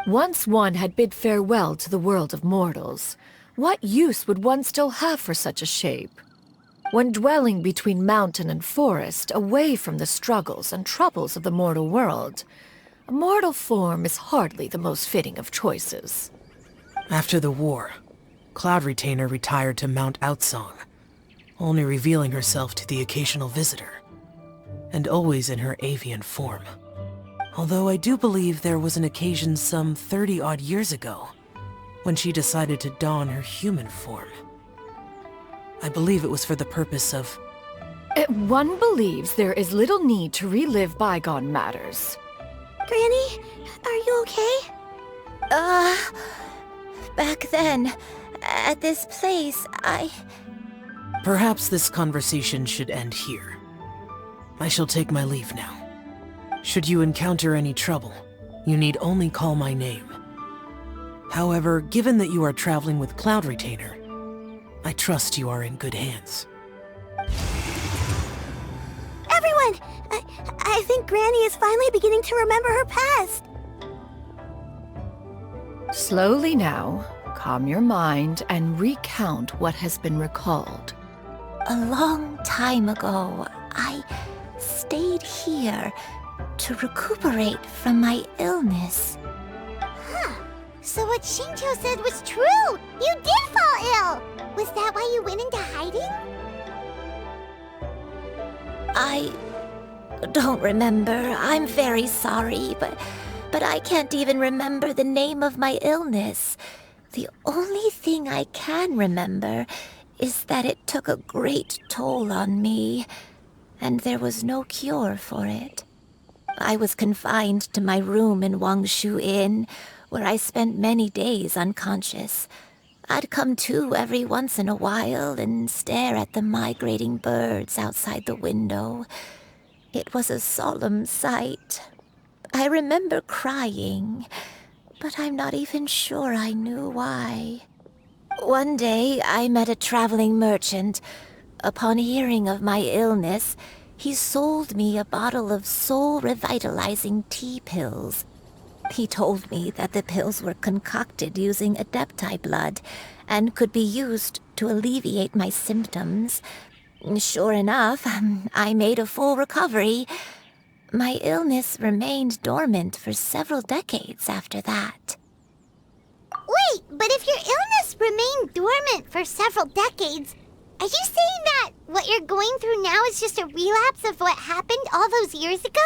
Once one had bid farewell to the world of mortals, what use would one still have for such a shape? When dwelling between mountain and forest, away from the struggles and troubles of the mortal world, a mortal form is hardly the most fitting of choices. After the war, Cloud Retainer retired to Mount Outsong, only revealing herself to the occasional visitor, and always in her avian form. Although I do believe there was an occasion some 30-odd years ago when she decided to don her human form. I believe it was for the purpose of... One believes there is little need to relive bygone matters. Granny, are you okay? Back then, at this place, Perhaps this conversation should end here. I shall take my leave now. Should you encounter any trouble, you need only call my name. However, given that you are traveling with Cloud Retainer, I trust you are in good hands. Everyone! I think Granny is finally beginning to remember her past. Slowly now, calm your mind and recount what has been recalled. A long time ago, I stayed here to recuperate from my illness. Huh. So what Xingqiu said was true! You did fall ill! Was that why you went into hiding? I don't remember. I'm very sorry, but I can't even remember the name of my illness. The only thing I can remember is that it took a great toll on me, and there was no cure for it. I was confined to my room in Wangshu Inn, where I spent many days unconscious. I'd come to every once in a while and stare at the migrating birds outside the window. It was a solemn sight. I remember crying, but I'm not even sure I knew why. One day, I met a traveling merchant. Upon hearing of my illness, he sold me a bottle of soul-revitalizing tea pills. He told me that the pills were concocted using Adepti blood and could be used to alleviate my symptoms. Sure enough, I made a full recovery. My illness remained dormant for several decades after that. Wait, but if your illness remained dormant for several decades, are you saying that what you're going through now is just a relapse of what happened all those years ago?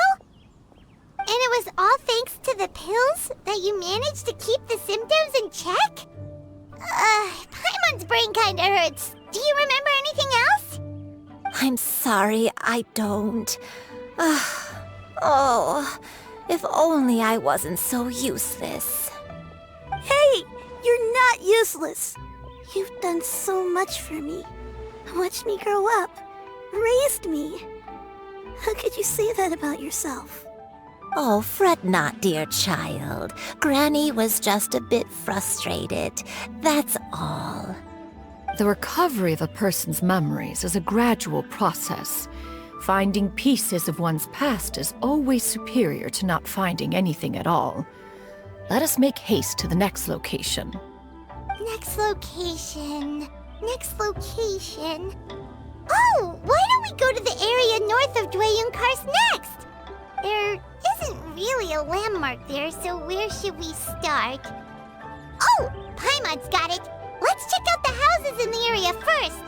And it was all thanks to the pills that you managed to keep the symptoms in check? Paimon's brain kinda hurts. Do you remember anything else? I'm sorry, I don't. Oh, if only I wasn't so useless. Hey, you're not useless. You've done so much for me. Watched me grow up. Raised me. How could you say that about yourself? Oh, fret not, dear child. Granny was just a bit frustrated. That's all. The recovery of a person's memories is a gradual process. Finding pieces of one's past is always superior to not finding anything at all. Let us make haste to the next location. Next location. Next location. Oh, why don't we go to the area north of Dwayun Karst next? There isn't really a landmark there, so where should we start? Oh, Paimon's got it. Let's check houses in the area first.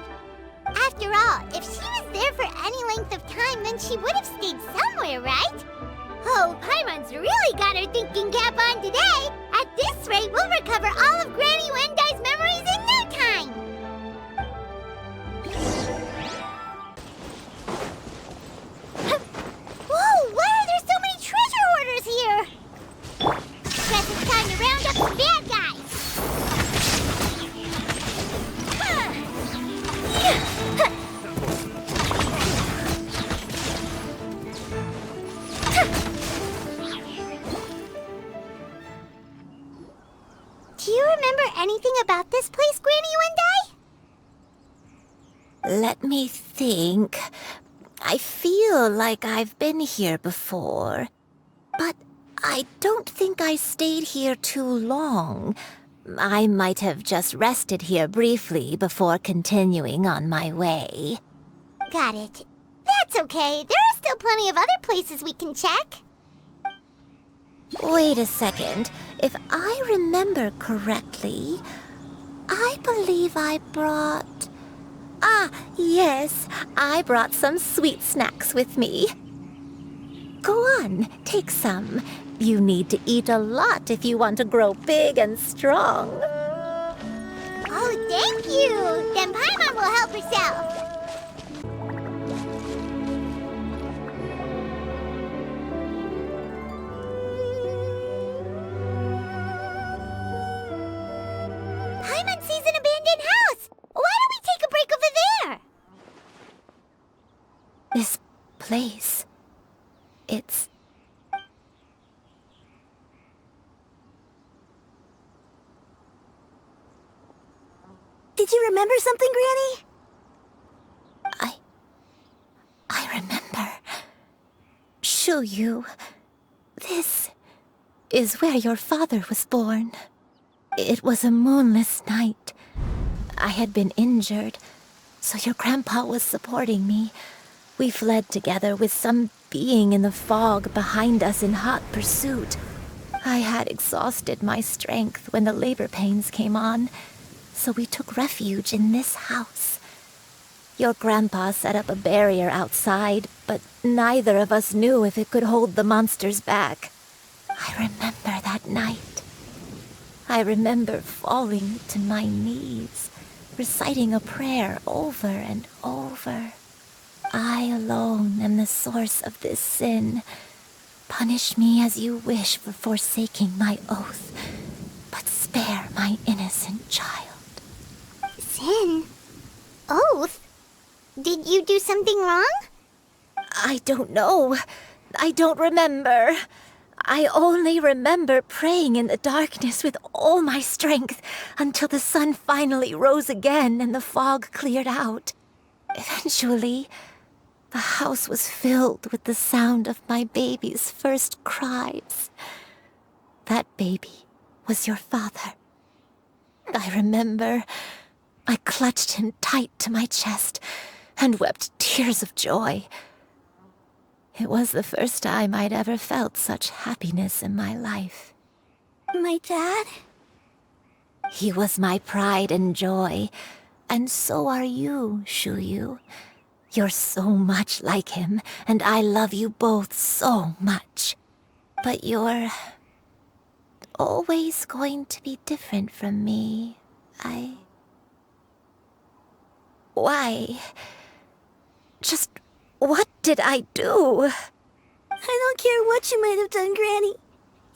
After all, if she was there for any length of time, then she would have stayed somewhere, right? Oh, Paimon's really got her thinking cap on today. At this rate, we'll recover all of Granny Wendai's memories in no time. Whoa, why are there so many treasure hoarders here? Guess it's time to round up the bad guys. Do you remember anything about this place, Granny Wendai? Let me think. I feel like I've been here before, but I don't think I stayed here too long. I might have just rested here briefly before continuing on my way. Got it. That's okay. There are still plenty of other places we can check. Wait a second. If I remember correctly, I believe I brought... Ah, yes, I brought some sweet snacks with me. Go on, take some. You need to eat a lot if you want to grow big and strong. Oh, thank you! Then Paimon will help herself. Paimon sees an abandoned house! Why don't we take a break over there? This place... it's... Did you remember something, Granny? I remember. Xianyun. This is where your father was born. It was a moonless night. I had been injured, so your grandpa was supporting me. We fled together with some being in the fog behind us in hot pursuit. I had exhausted my strength when the labor pains came on, so we took refuge in this house. Your grandpa set up a barrier outside, but neither of us knew if it could hold the monsters back. I remember that night. I remember falling to my knees, reciting a prayer over and over. I alone am the source of this sin. Punish me as you wish for forsaking my oath, but spare my innocent child. Sin? Oath? Did you do something wrong? I don't know. I don't remember. I only remember praying in the darkness with all my strength until the sun finally rose again and the fog cleared out. Eventually, the house was filled with the sound of my baby's first cries. That baby was your father. I remember I clutched him tight to my chest and wept tears of joy. It was the first time I'd ever felt such happiness in my life. My dad? He was my pride and joy, and so are you, Xianyun. You're so much like him, and I love you both so much. But you're always going to be different from me. Why? Just what did I do? I don't care what you might have done, Granny.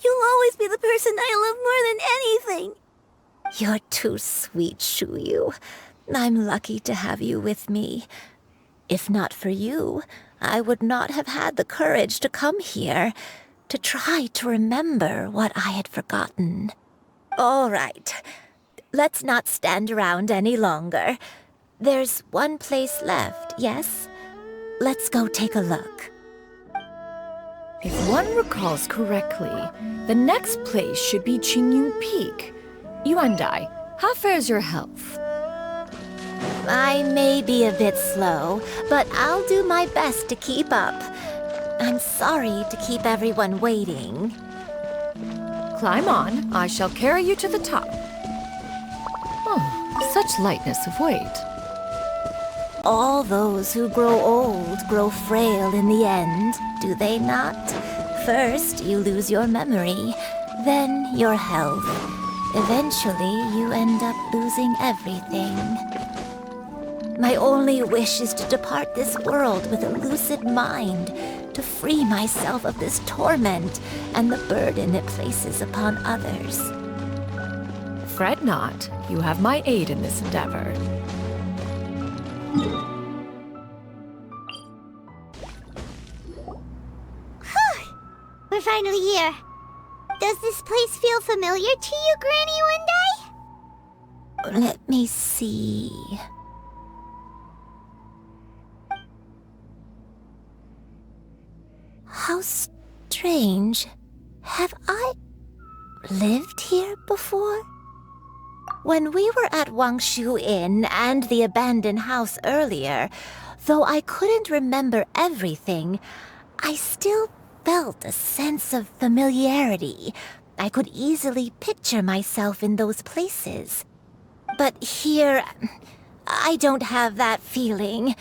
You'll always be the person I love more than anything. You're too sweet, Xianyun. I'm lucky to have you with me. If not for you, I would not have had the courage to come here, to try to remember what I had forgotten. All right, let's not stand around any longer. There's one place left, yes? Let's go take a look. If one recalls correctly, the next place should be Xianyun Peak. Yuandai, how fares your health? I may be a bit slow, but I'll do my best to keep up. I'm sorry to keep everyone waiting. Climb on. I shall carry you to the top. Oh, such lightness of weight? All those who grow old grow frail in the end, do they not? First, you lose your memory, then your health. Eventually, you end up losing everything. My only wish is to depart this world with a lucid mind, to free myself of this torment and the burden it places upon others. Fret not, you have my aid in this endeavor. We're finally here. Does this place feel familiar to you, Granny Wendai? Let me see. How strange. Have I lived here before? When we were at Wangshu Inn and the abandoned house earlier, though I couldn't remember everything, I still felt a sense of familiarity. I could easily picture myself in those places. But here, I don't have that feeling.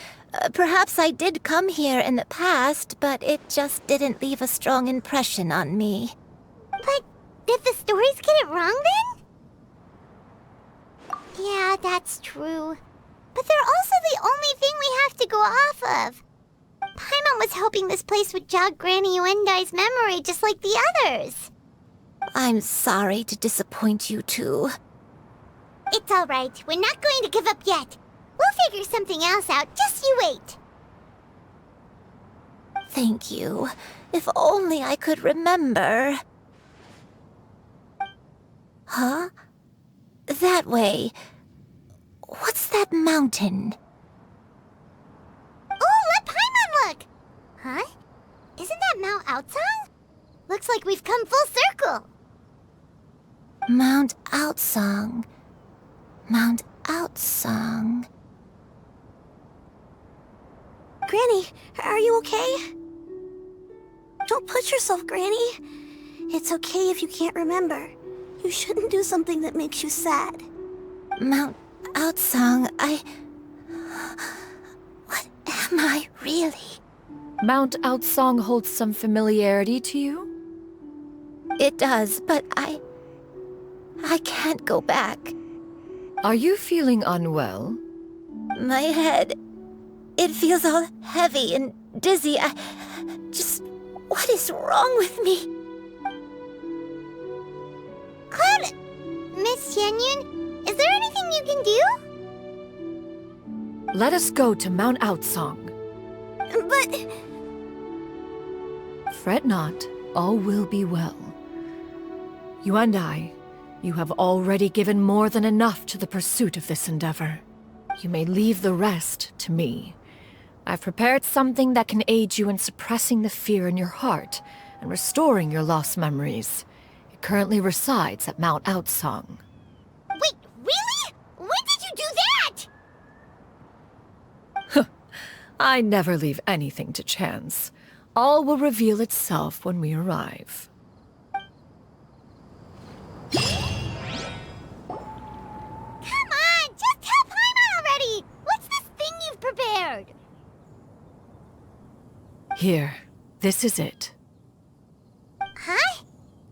Perhaps I did come here in the past, but it just didn't leave a strong impression on me. But did the stories get it wrong then? Yeah, that's true. But they're also the only thing we have to go off of. Paimon was hoping this place would jog Granny Wendai's memory just like the others. I'm sorry to disappoint you too. It's all right. We're not going to give up yet. We'll figure something else out. Just you wait. Thank you. If only I could remember. Huh? That way. What's that mountain? Oh, let Paimon look! Huh? Isn't that Mount Outsong? Looks like we've come full circle. Mount Outsong. Mount Outsong. Granny, are you okay? Don't push yourself, Granny. It's okay if you can't remember. You shouldn't do something that makes you sad. Mount Outsong, What am I really? Mount Outsong holds some familiarity to you? It does, but I can't go back. Are you feeling unwell? My head, it feels all heavy and dizzy. What is wrong with me? Cloud, Miss Xianyun, is there anything you can do? Let us go to Mount Outsong. But... Fret not, all will be well. You and I, you have already given more than enough to the pursuit of this endeavor. You may leave the rest to me. I've prepared something that can aid you in suppressing the fear in your heart and restoring your lost memories. It currently resides at Mount Outsong. Wait, really? When did you do that? I never leave anything to chance. All will reveal itself when we arrive. Come on, just tell Paimon already! What's this thing you've prepared? Here, this is it. Huh?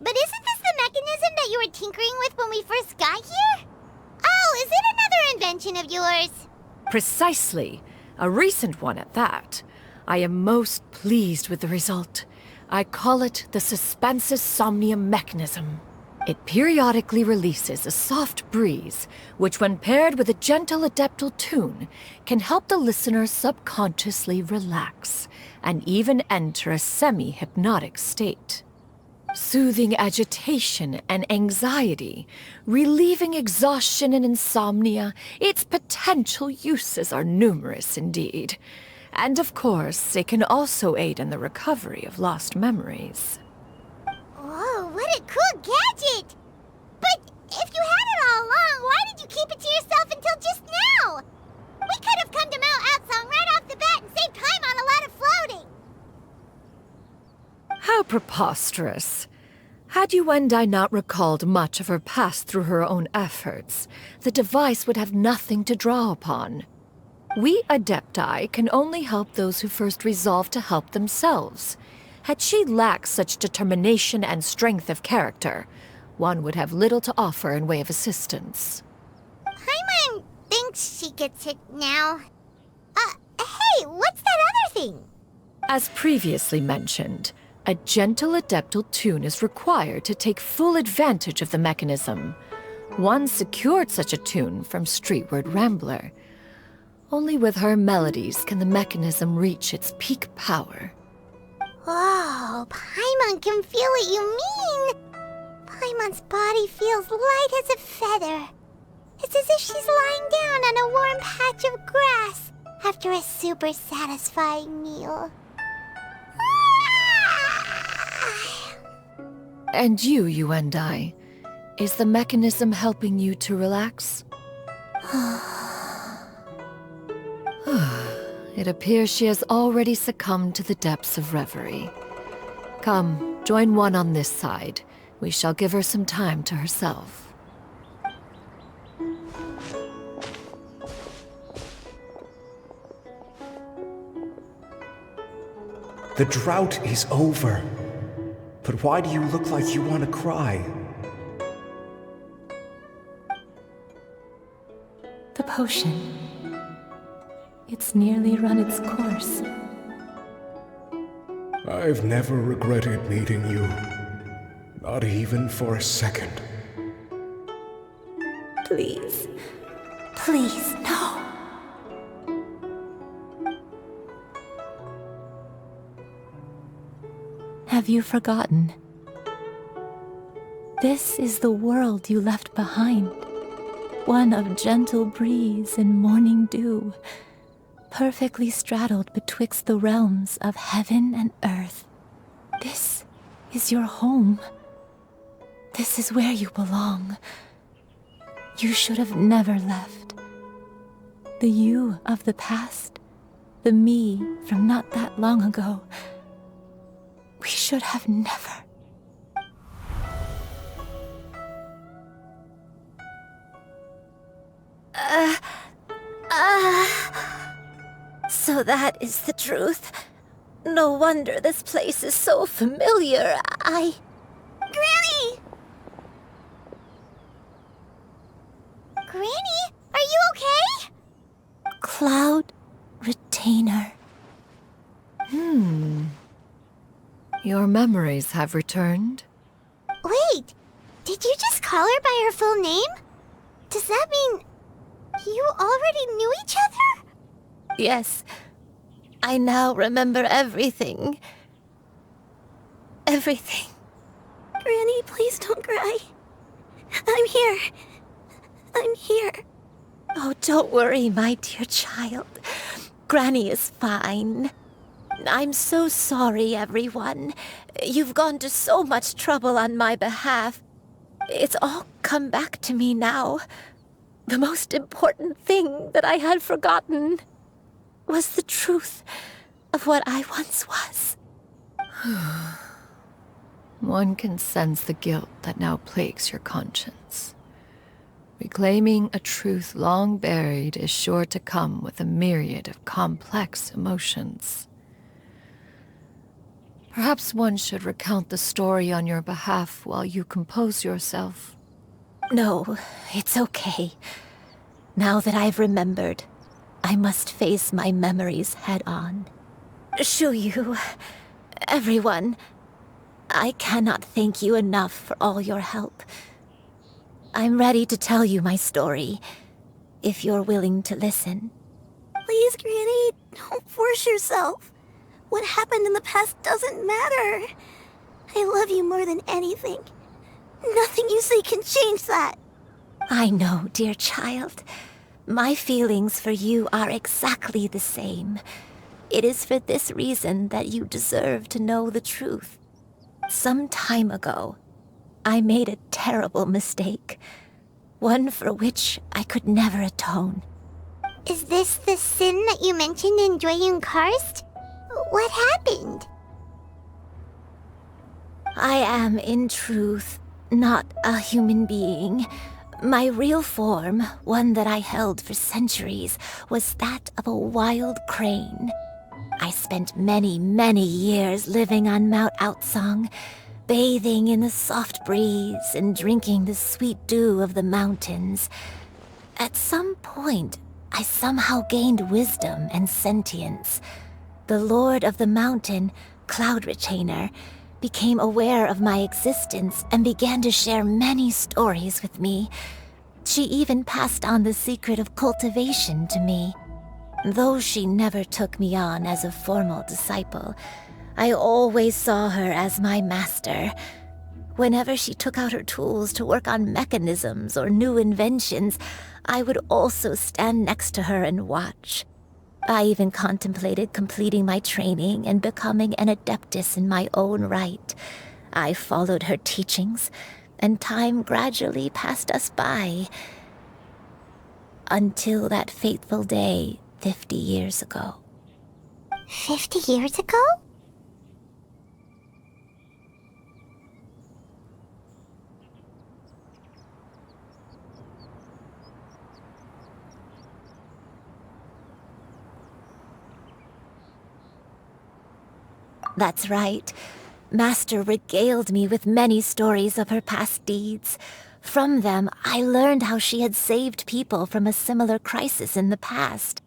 But isn't this the mechanism that you were tinkering with when we first got here? Oh, is it another invention of yours? Precisely. A recent one at that. I am most pleased with the result. I call it the Suspensus Somnium mechanism. It periodically releases a soft breeze, which when paired with a gentle adeptal tune, can help the listener subconsciously relax and even enter a semi-hypnotic state. Soothing agitation and anxiety, relieving exhaustion and insomnia, its potential uses are numerous indeed. And of course, it can also aid in the recovery of lost memories. Whoa, what a cool gadget! But if you had it all along, why did you keep it to yourself until just now? We could have come to Mount Outsong right off the bat and saved Paimon a lot of floating. How preposterous. Had Yuendai not recalled much of her past through her own efforts, the device would have nothing to draw upon. We Adepti can only help those who first resolve to help themselves. Had she lacked such determination and strength of character, one would have little to offer in way of assistance. Paimon thinks she gets it now. Hey, what's that other thing? As previously mentioned, a gentle adeptal tune is required to take full advantage of the mechanism. One secured such a tune from Streetward Rambler. Only with her melodies can the mechanism reach its peak power. Whoa, Paimon can feel what you mean. Paimon's body feels light as a feather. It's as if she's lying down on a warm patch of grass after a super satisfying meal. And you and I, is the mechanism helping you to relax? It appears she has already succumbed to the depths of reverie. Come, join one on this side. We shall give her some time to herself. The drought is over. But why do you look like you want to cry? The potion. It's nearly run its course. I've never regretted meeting you. Not even for a second. Please. Please, no. Have you forgotten? This is the world you left behind. One of gentle breeze and morning dew, perfectly straddled betwixt the realms of heaven and earth. This is your home. This is where you belong. You should have never left. The you of the past, the me from not that long ago, we should have never. So that is the truth. No wonder this place is so familiar. Granny! Granny, are you okay? Cloud Retainer. Your memories have returned? Wait, did you just call her by her full name? Does that mean you already knew each other? Yes. I now remember everything. Everything. Granny, please don't cry. I'm here. I'm here. Oh, don't worry, my dear child. Granny is fine. I'm so sorry, everyone. You've gone to so much trouble on my behalf. It's all come back to me now. The most important thing that I had forgotten was the truth of what I once was. One can sense the guilt that now plagues your conscience. Reclaiming a truth long buried is sure to come with a myriad of complex emotions. Perhaps one should recount the story on your behalf while you compose yourself. No, it's okay. Now that I've remembered, I must face my memories head on. Shuyu, everyone, I cannot thank you enough for all your help. I'm ready to tell you my story, if you're willing to listen. Please, Granny, don't force yourself. What happened in the past doesn't matter. I love you more than anything. Nothing you say can change that. I know, dear child. My feelings for you are exactly the same. It is for this reason that you deserve to know the truth. Some time ago, I made a terrible mistake. One for which I could never atone. Is this the sin that you mentioned in Xianyun Karst? What happened? I am, in truth, not a human being. My real form, one that I held for centuries, was that of a wild crane. I spent many, many years living on Mount Outsong, bathing in the soft breeze and drinking the sweet dew of the mountains. At some point, I somehow gained wisdom and sentience. The Lord of the Mountain, Cloud Retainer, became aware of my existence and began to share many stories with me. She even passed on the secret of cultivation to me. Though she never took me on as a formal disciple, I always saw her as my master. Whenever she took out her tools to work on mechanisms or new inventions, I would also stand next to her and watch. I even contemplated completing my training and becoming an adeptus in my own right. I followed her teachings, and time gradually passed us by. Until that fateful day 50 years ago. 50 years ago? That's right. Master regaled me with many stories of her past deeds. From them, I learned how she had saved people from a similar crisis in the past.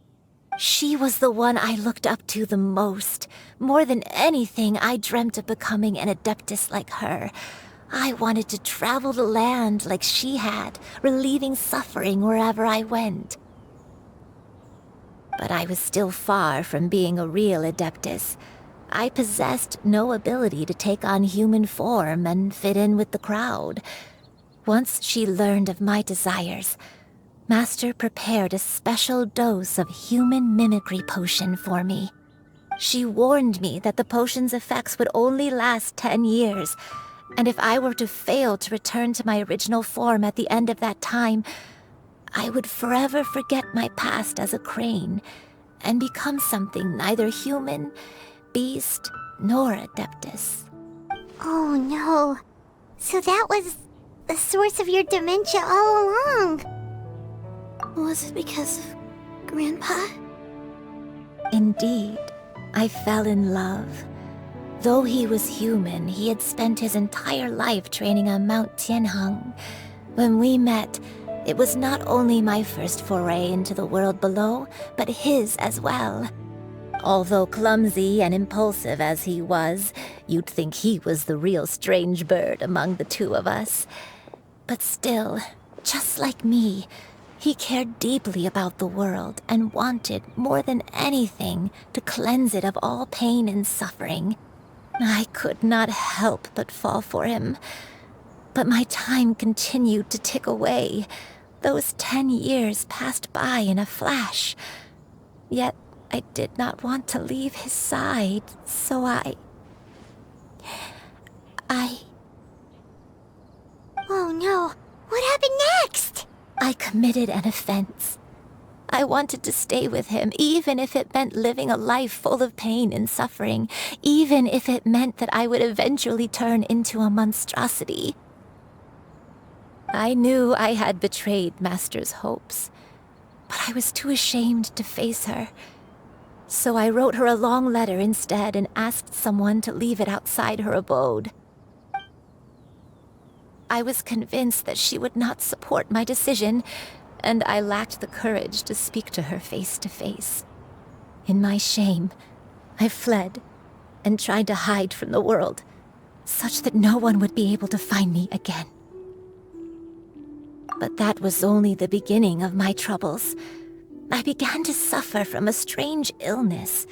She was the one I looked up to the most. More than anything, I dreamt of becoming an adeptus like her. I wanted to travel the land like she had, relieving suffering wherever I went. But I was still far from being a real adeptus. I possessed no ability to take on human form and fit in with the crowd. Once she learned of my desires, Master prepared a special dose of human mimicry potion for me. She warned me that the potion's effects would only last 10 years, and if I were to fail to return to my original form at the end of that time, I would forever forget my past as a crane and become something neither human, beast, nor adeptus. Oh no. So that was the source of your dementia all along. Was it because of Grandpa? Indeed, I fell in love. Though he was human, he had spent his entire life training on Mount Tianheng. When we met, it was not only my first foray into the world below, but his as well. Although clumsy and impulsive as he was, you'd think he was the real strange bird among the two of us. But still, just like me, he cared deeply about the world and wanted, more than anything, to cleanse it of all pain and suffering. I could not help but fall for him. But my time continued to tick away. Those 10 years passed by in a flash. Yet I did not want to leave his side, so I... Oh no, what happened next? I committed an offense. I wanted to stay with him, even if it meant living a life full of pain and suffering, even if it meant that I would eventually turn into a monstrosity. I knew I had betrayed Master's hopes, but I was too ashamed to face her. So I wrote her a long letter instead and asked someone to leave it outside her abode. I was convinced that she would not support my decision, and I lacked the courage to speak to her face to face. In my shame, I fled and tried to hide from the world, such that no one would be able to find me again. But that was only the beginning of my troubles. I began to suffer from a strange illness.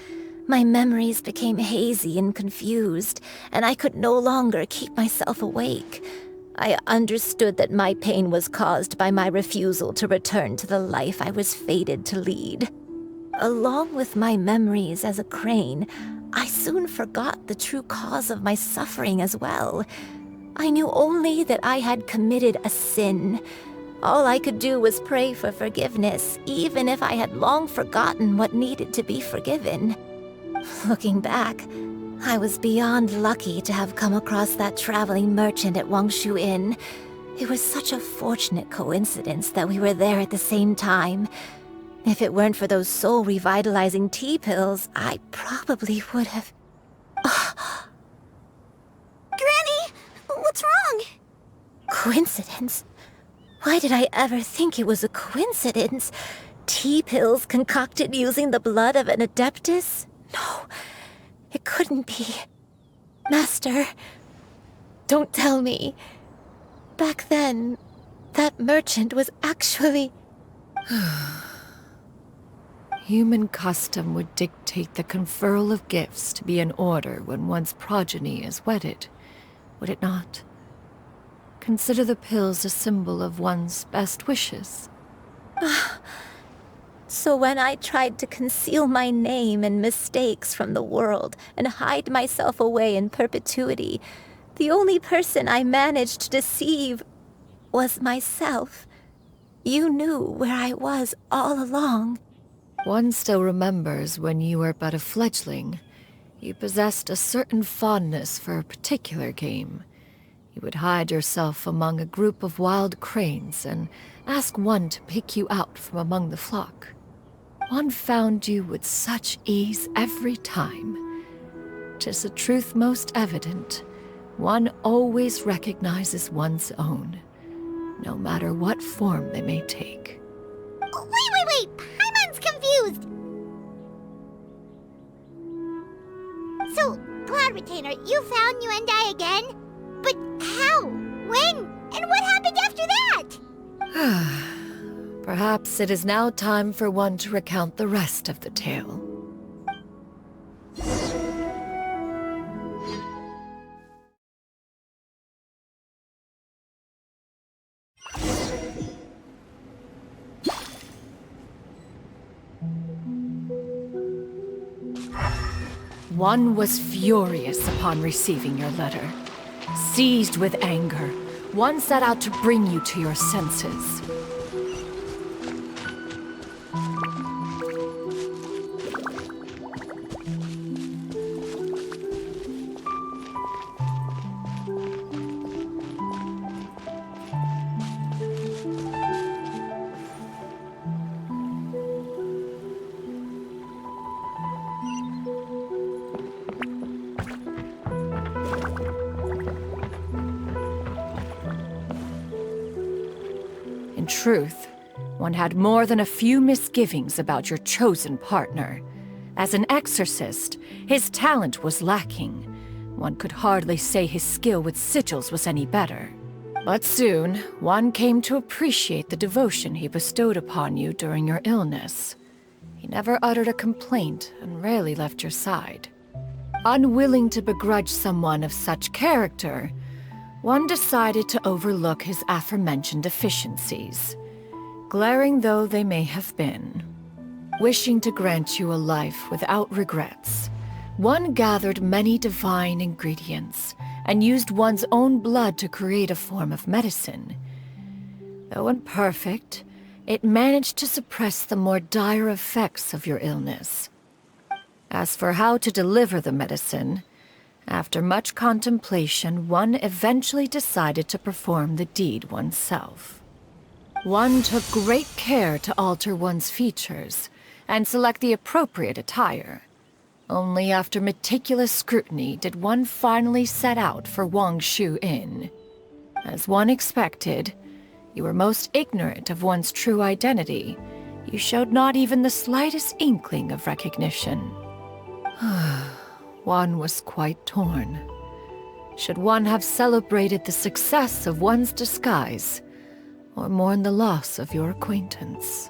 My memories became hazy and confused, and I could no longer keep myself awake. I understood that my pain was caused by my refusal to return to the life I was fated to lead. Along with my memories as a crane, I soon forgot the true cause of my suffering as well. I knew only that I had committed a sin. All I could do was pray for forgiveness, even if I had long forgotten what needed to be forgiven. Looking back, I was beyond lucky to have come across that traveling merchant at Wangshu Inn. It was such a fortunate coincidence that we were there at the same time. If it weren't for those soul-revitalizing tea pills, I probably would have... Granny! What's wrong? Coincidence? Why did I ever think it was a coincidence? Tea pills concocted using the blood of an adeptus? No, it couldn't be. Master, don't tell me. Back then, that merchant was actually... Human custom would dictate the conferral of gifts to be in order when one's progeny is wedded, would it not? Consider the pills a symbol of one's best wishes. So when I tried to conceal my name and mistakes from the world and hide myself away in perpetuity, the only person I managed to deceive was myself. You knew where I was all along. One still remembers when you were but a fledgling. You possessed a certain fondness for a particular game. You would hide yourself among a group of wild cranes and ask one to pick you out from among the flock. One found you with such ease every time. 'Tis a truth most evident. One always recognizes one's own, no matter what form they may take. Wait! Paimon's confused! So, Cloud Retainer, you found Yuendai again? But how? When? And what happened after that? Perhaps it is now time for one to recount the rest of the tale. One was furious upon receiving your letter. Seized with anger, one set out to bring you to your senses. In truth, one had more than a few misgivings about your chosen partner. As an exorcist, his talent was lacking. One could hardly say his skill with sigils was any better. But soon, one came to appreciate the devotion he bestowed upon you during your illness. He never uttered a complaint and rarely left your side. Unwilling to begrudge someone of such character, one decided to overlook his aforementioned deficiencies, glaring though they may have been. Wishing to grant you a life without regrets, one gathered many divine ingredients and used one's own blood to create a form of medicine. Though imperfect, it managed to suppress the more dire effects of your illness. As for how to deliver the medicine, after much contemplation, one eventually decided to perform the deed oneself. One took great care to alter one's features and select the appropriate attire. Only after meticulous scrutiny did one finally set out for Wangshu Inn. As one expected, you were most ignorant of one's true identity. You showed not even the slightest inkling of recognition. One was quite torn. Should one have celebrated the success of one's disguise, or mourn the loss of your acquaintance?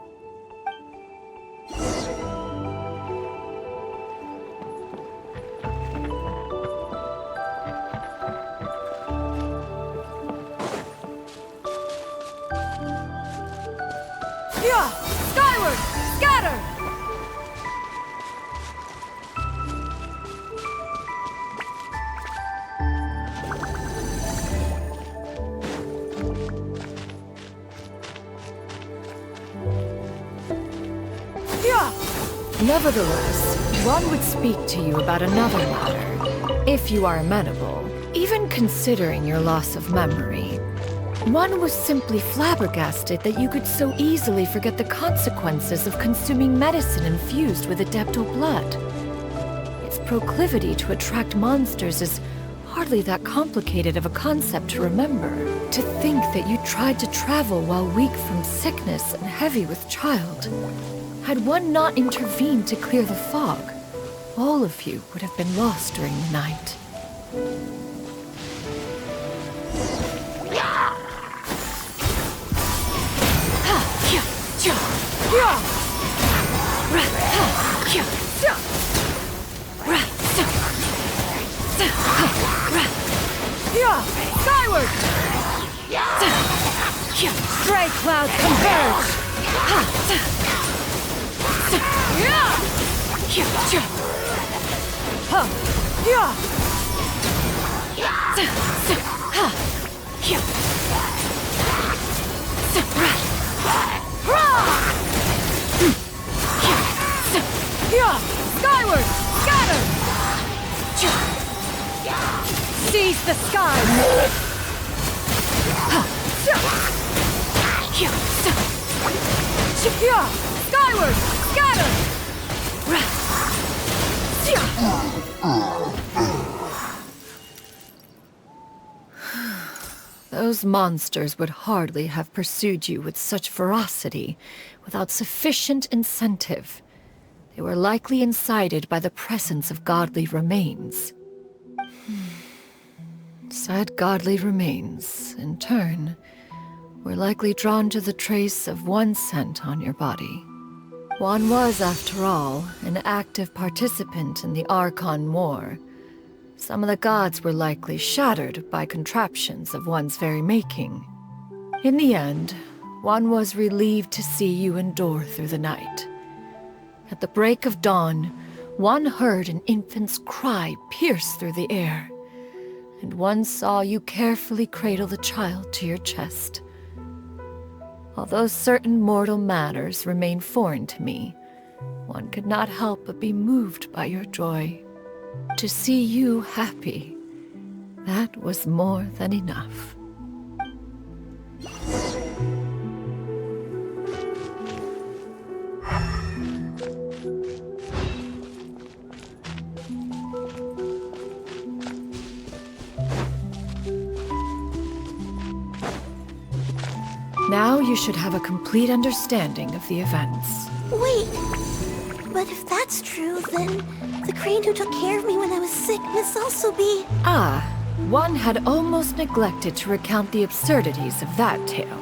Yeah! Skyward! Scatter! Nevertheless, one would speak to you about another matter. If you are amenable, even considering your loss of memory, one was simply flabbergasted that you could so easily forget the consequences of consuming medicine infused with Adeptal blood. Its proclivity to attract monsters is hardly that complicated of a concept to remember. To think that you tried to travel while weak from sickness and heavy with child. Had one not intervened to clear the fog, all of you would have been lost during the night. Skyward! Stray clouds converge! Skyward! Scatter! Seize the sky! Skyward! Scatter! Those monsters would hardly have pursued you with such ferocity without sufficient incentive. They were likely incited by the presence of godly remains. Said godly remains, in turn, were likely drawn to the trace of one scent on your body. One was, after all, an active participant in the Archon War. Some of the gods were likely shattered by contraptions of one's very making. In the end, one was relieved to see you endure through the night. At the break of dawn, one heard an infant's cry pierce through the air, and one saw you carefully cradle the child to your chest. Although certain mortal matters remain foreign to me, one could not help but be moved by your joy. To see you happy, that was more than enough. Now you should have a complete understanding of the events. Wait, but if that's true, then the crane who took care of me when I was sick must also be... Ah, one had almost neglected to recount the absurdities of that tale.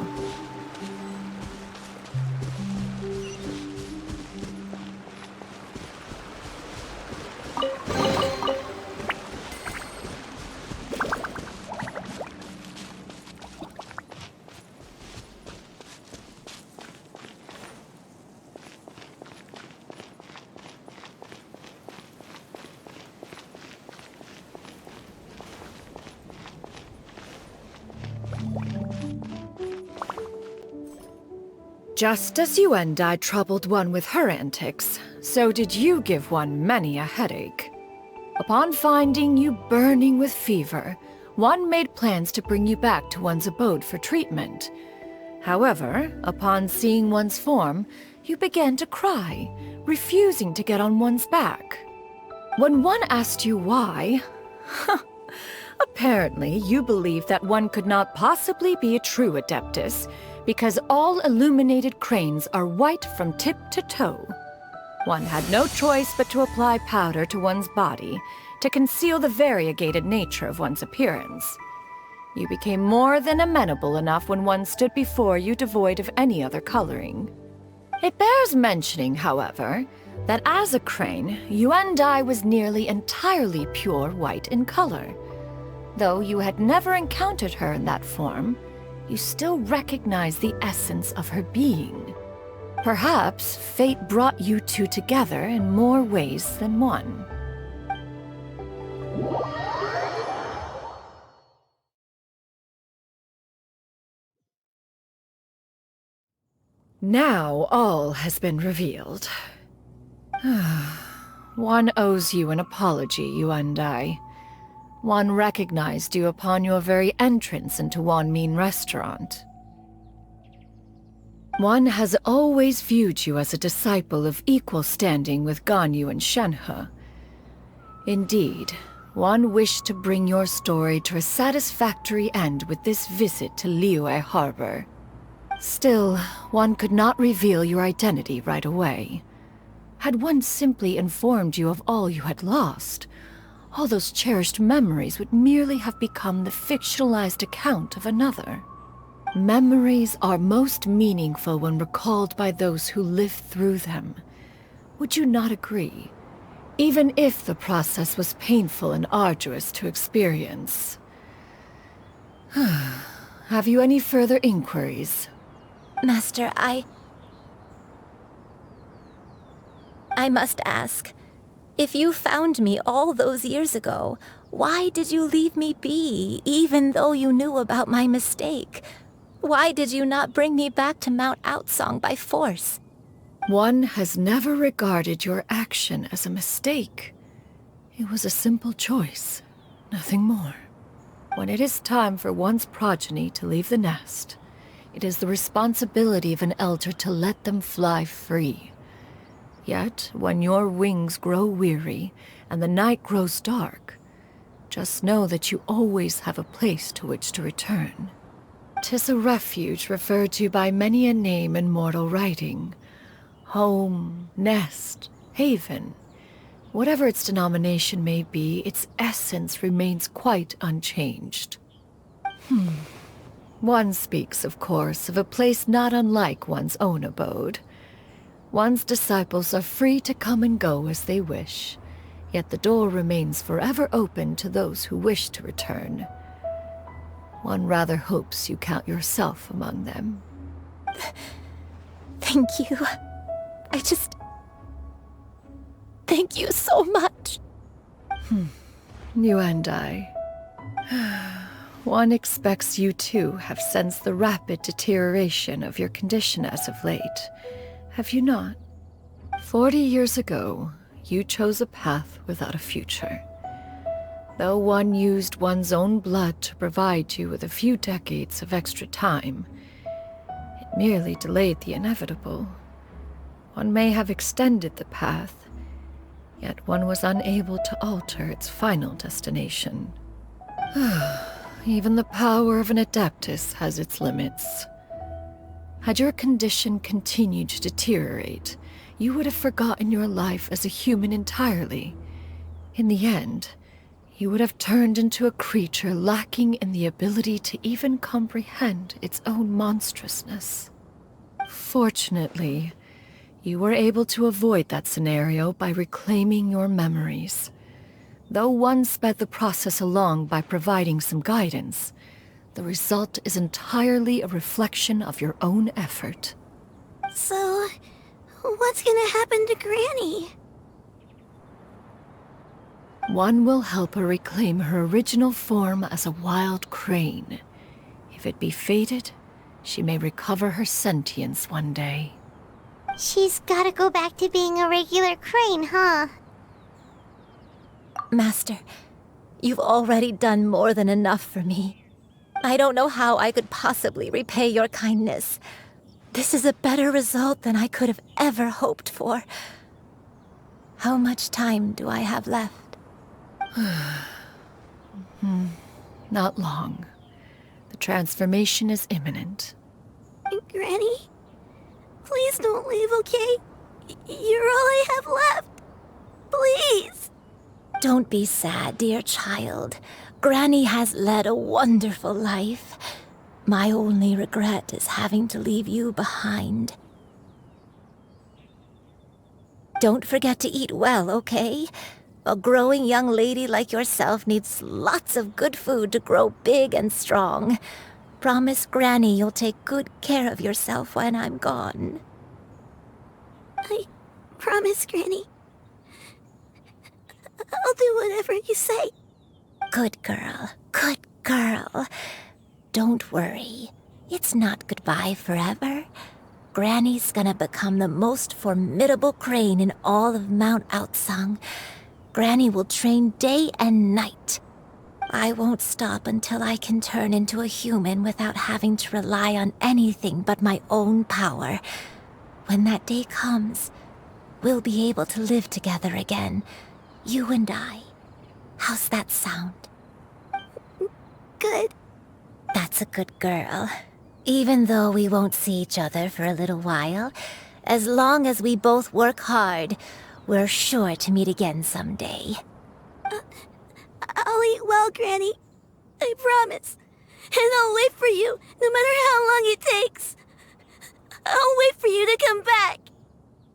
Just as you and I troubled one with her antics, so did you give one many a headache. Upon finding you burning with fever, one made plans to bring you back to one's abode for treatment. However, upon seeing one's form, you began to cry, refusing to get on one's back. When one asked you why, apparently you believed that one could not possibly be a true Adeptus, because all illuminated cranes are white from tip to toe. One had no choice but to apply powder to one's body to conceal the variegated nature of one's appearance. You became more than amenable enough when one stood before you devoid of any other coloring. It bears mentioning, however, that as a crane, Yuandai was nearly entirely pure white in color. Though you had never encountered her in that form, you still recognize the essence of her being. Perhaps fate brought you two together in more ways than one. Now all has been revealed. One owes you an apology, Yuandai. One recognized you upon your very entrance into Wanmin restaurant. One has always viewed you as a disciple of equal standing with Ganyu and Shenhe. Indeed, one wished to bring your story to a satisfactory end with this visit to Liyue Harbor. Still, one could not reveal your identity right away. Had one simply informed you of all you had lost, all those cherished memories would merely have become the fictionalized account of another. Memories are most meaningful when recalled by those who lived through them. Would you not agree? Even if the process was painful and arduous to experience. Have you any further inquiries? Master, I must ask. If you found me all those years ago, why did you leave me be, even though you knew about my mistake? Why did you not bring me back to Mount Outsong by force? One has never regarded your action as a mistake. It was a simple choice, nothing more. When it is time for one's progeny to leave the nest, it is the responsibility of an elder to let them fly free. Yet, when your wings grow weary and the night grows dark, just know that you always have a place to which to return. 'Tis a refuge referred to by many a name in mortal writing. Home, nest, haven. Whatever its denomination may be, its essence remains quite unchanged. One speaks, of course, of a place not unlike one's own abode. One's disciples are free to come and go as they wish, yet the door remains forever open to those who wish to return. One rather hopes you count yourself among them. Thank you. Thank you so much. You and I. One expects you too have sensed the rapid deterioration of your condition as of late, have you not? 40 years ago, you chose a path without a future. Though one used one's own blood to provide you with a few decades of extra time, it merely delayed the inevitable. One may have extended the path, yet one was unable to alter its final destination. Even the power of an adeptus has its limits. Had your condition continued to deteriorate, you would have forgotten your life as a human entirely. In the end, you would have turned into a creature lacking in the ability to even comprehend its own monstrousness. Fortunately, you were able to avoid that scenario by reclaiming your memories. Though one sped the process along by providing some guidance, the result is entirely a reflection of your own effort. So, what's gonna happen to Granny? One will help her reclaim her original form as a wild crane. If it be fated, she may recover her sentience one day. She's gotta go back to being a regular crane, huh? Master, you've already done more than enough for me. I don't know how I could possibly repay your kindness. This is a better result than I could have ever hoped for. How much time do I have left? Not long. The transformation is imminent. Granny? Please don't leave, okay? You're all I have left. Please. Don't be sad, dear child. Granny has led a wonderful life. My only regret is having to leave you behind. Don't forget to eat well, okay? A growing young lady like yourself needs lots of good food to grow big and strong. Promise Granny you'll take good care of yourself when I'm gone. I promise, Granny. I'll do whatever you say. Good girl, good girl. Don't worry. It's not goodbye forever. Granny's gonna become the most formidable crane in all of Mount Outsong. Granny will train day and night. I won't stop until I can turn into a human without having to rely on anything but my own power. When that day comes, we'll be able to live together again, you and I. How's that sound? Good. That's a good girl. Even though we won't see each other for a little while, as long as we both work hard, we're sure to meet again someday. I'll eat well, Granny. I promise. And I'll wait for you, no matter how long it takes. I'll wait for you to come back.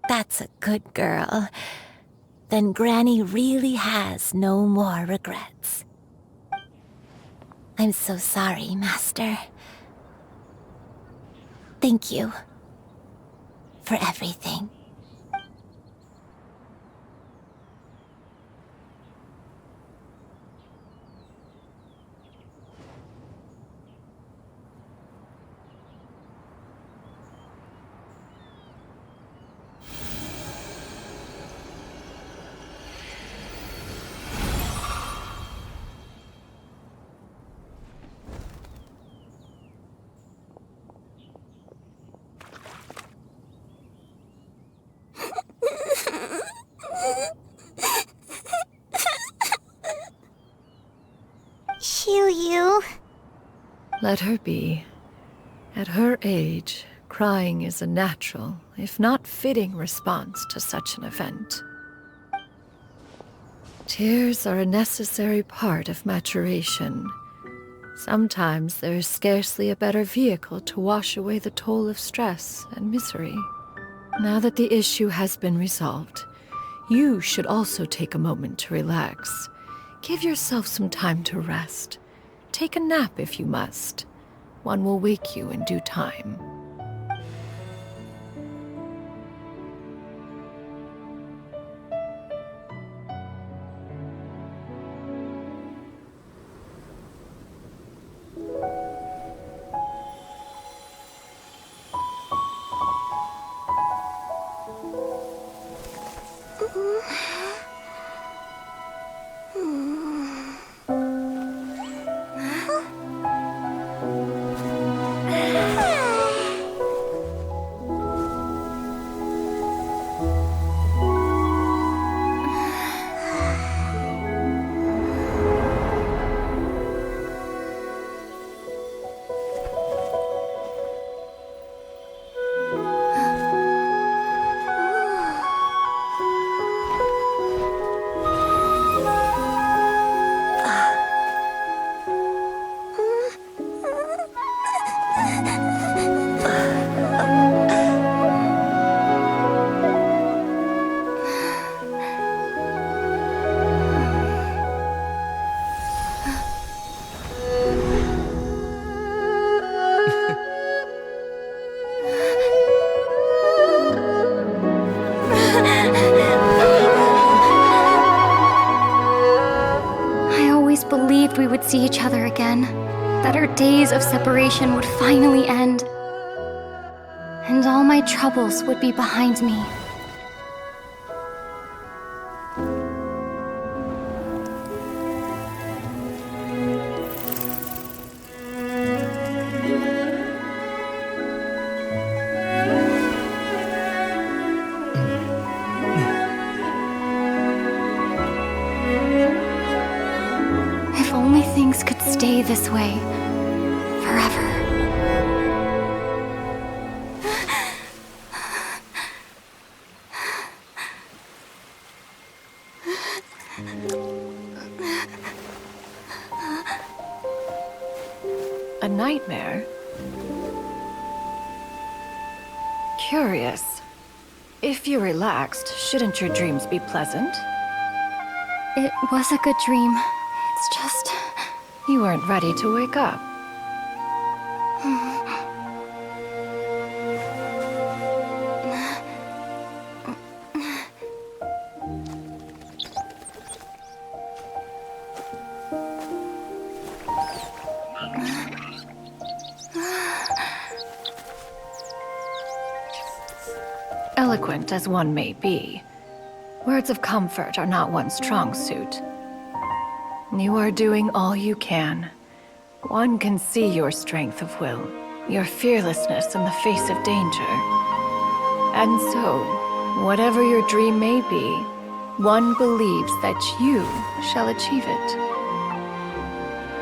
That's a good girl. Then Granny really has no more regrets. I'm so sorry, Master. Thank you for everything. Xianyun. Let her be. At her age, crying is a natural, if not fitting, response to such an event. Tears are a necessary part of maturation. Sometimes there is scarcely a better vehicle to wash away the toll of stress and misery. Now that the issue has been resolved, you should also take a moment to relax. Give yourself some time to rest. Take a nap if you must. One will wake you in due time. We would see each other again, that our days of separation would finally end, and all my troubles would be behind me. Things could stay this way forever. A nightmare? Curious. If you're relaxed, shouldn't your dreams be pleasant? It was a good dream. It's just... You weren't ready to wake up. Eloquent as one may be, words of comfort are not one's strong suit. You are doing all you can. One can see your strength of will, your fearlessness in the face of danger. And so, whatever your dream may be, one believes that you shall achieve it.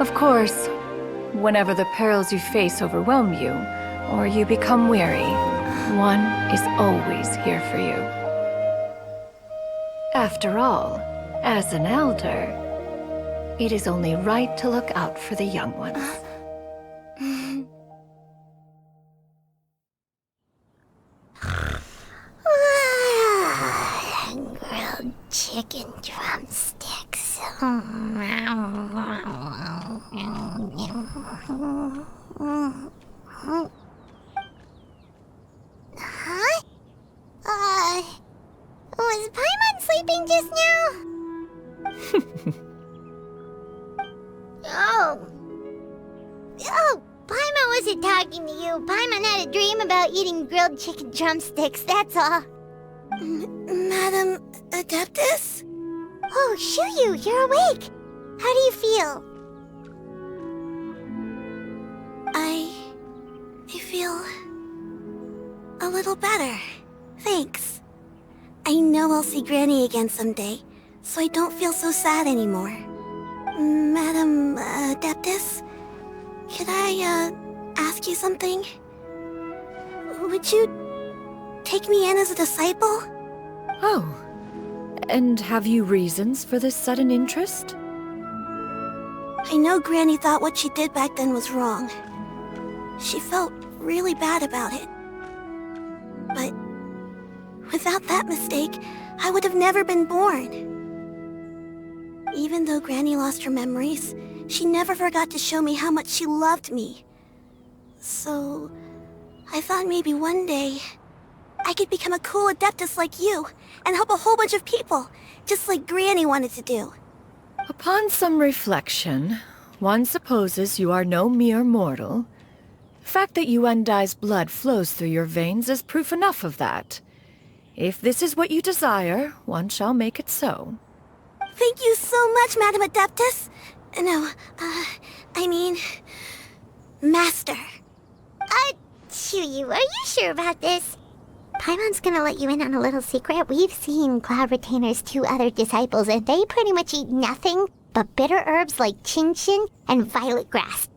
Of course, whenever the perils you face overwhelm you, or you become weary, one is always here for you. After all, as an elder, it is only right to look out for the young ones. Grilled chicken drumsticks. Huh? Was Paimon sleeping just now? Oh, Paimon wasn't talking to you. Paimon had a dream about eating grilled chicken drumsticks, that's all. Madam Adeptus? Oh, Xianyun, you're awake. How do you feel? I feel a little better. Thanks. I know I'll see Granny again someday, so I don't feel so sad anymore. Madam Adeptus, could I ask you something? Would you take me in as a disciple? Oh, and have you reasons for this sudden interest? I know Granny thought what she did back then was wrong. She felt really bad about it. But without that mistake, I would have never been born. Even though Granny lost her memories, she never forgot to show me how much she loved me. So, I thought maybe one day, I could become a cool Adeptus like you, and help a whole bunch of people, just like Granny wanted to do. Upon some reflection, one supposes you are no mere mortal. The fact that Yuendai's blood flows through your veins is proof enough of that. If this is what you desire, one shall make it so. Thank you so much, Madam Adeptus. No, I mean... Master. Xianyun, are you sure about this? Paimon's gonna let you in on a little secret. We've seen Cloud Retainer's 2 other disciples, and they pretty much eat nothing but bitter herbs like Xianyun and violet grass.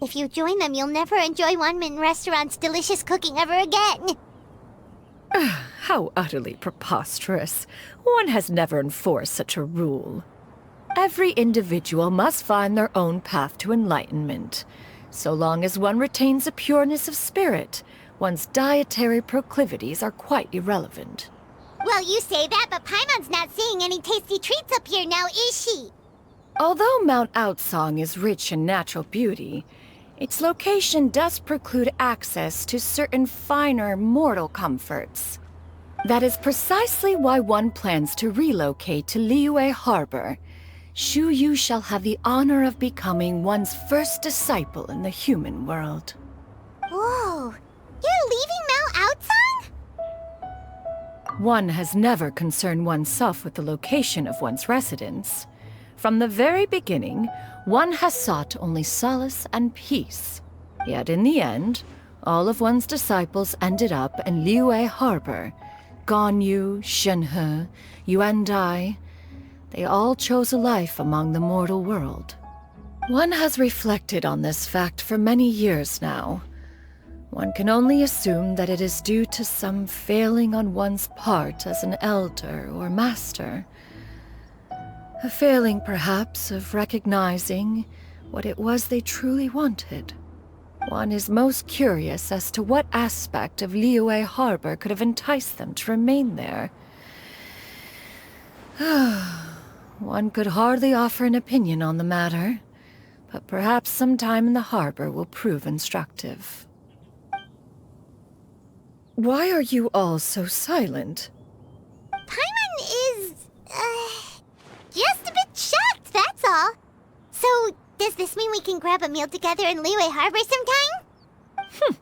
If you join them, you'll never enjoy Wanmin Restaurant's delicious cooking ever again. How utterly preposterous. One has never enforced such a rule. Every individual must find their own path to enlightenment. So long as one retains a pureness of spirit, one's dietary proclivities are quite irrelevant. Well, you say that, but Paimon's not seeing any tasty treats up here now, is she? Although Mount Outsong is rich in natural beauty, its location does preclude access to certain finer mortal comforts. That is precisely why one plans to relocate to Liyue Harbor. Xianyun shall have the honor of becoming one's first disciple in the human world. Whoa, you're leaving Mount Outsong? One has never concerned oneself with the location of one's residence. From the very beginning, one has sought only solace and peace. Yet in the end, all of one's disciples ended up in Liyue Harbor. Ganyu, Shenhe, Yuendai, they all chose a life among the mortal world. One has reflected on this fact for many years now. One can only assume that it is due to some failing on one's part as an elder or master. A failing, perhaps, of recognizing what it was they truly wanted. One is most curious as to what aspect of Liyue Harbor could have enticed them to remain there. One could hardly offer an opinion on the matter, but perhaps some time in the harbor will prove instructive. Why are you all so silent? Paimon is, just a bit shocked, that's all. So, does this mean we can grab a meal together in Liyue Harbor sometime?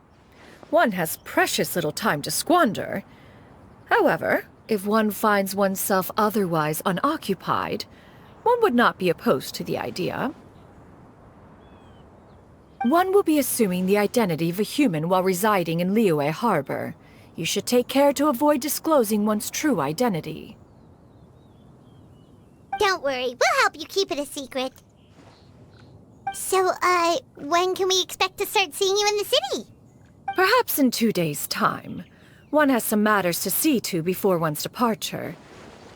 One has precious little time to squander. However, if one finds oneself otherwise unoccupied, one would not be opposed to the idea. One will be assuming the identity of a human while residing in Liyue Harbor. You should take care to avoid disclosing one's true identity. Don't worry, we'll help you keep it a secret. So, when can we expect to start seeing you in the city? Perhaps in 2 days' time. One has some matters to see to before one's departure.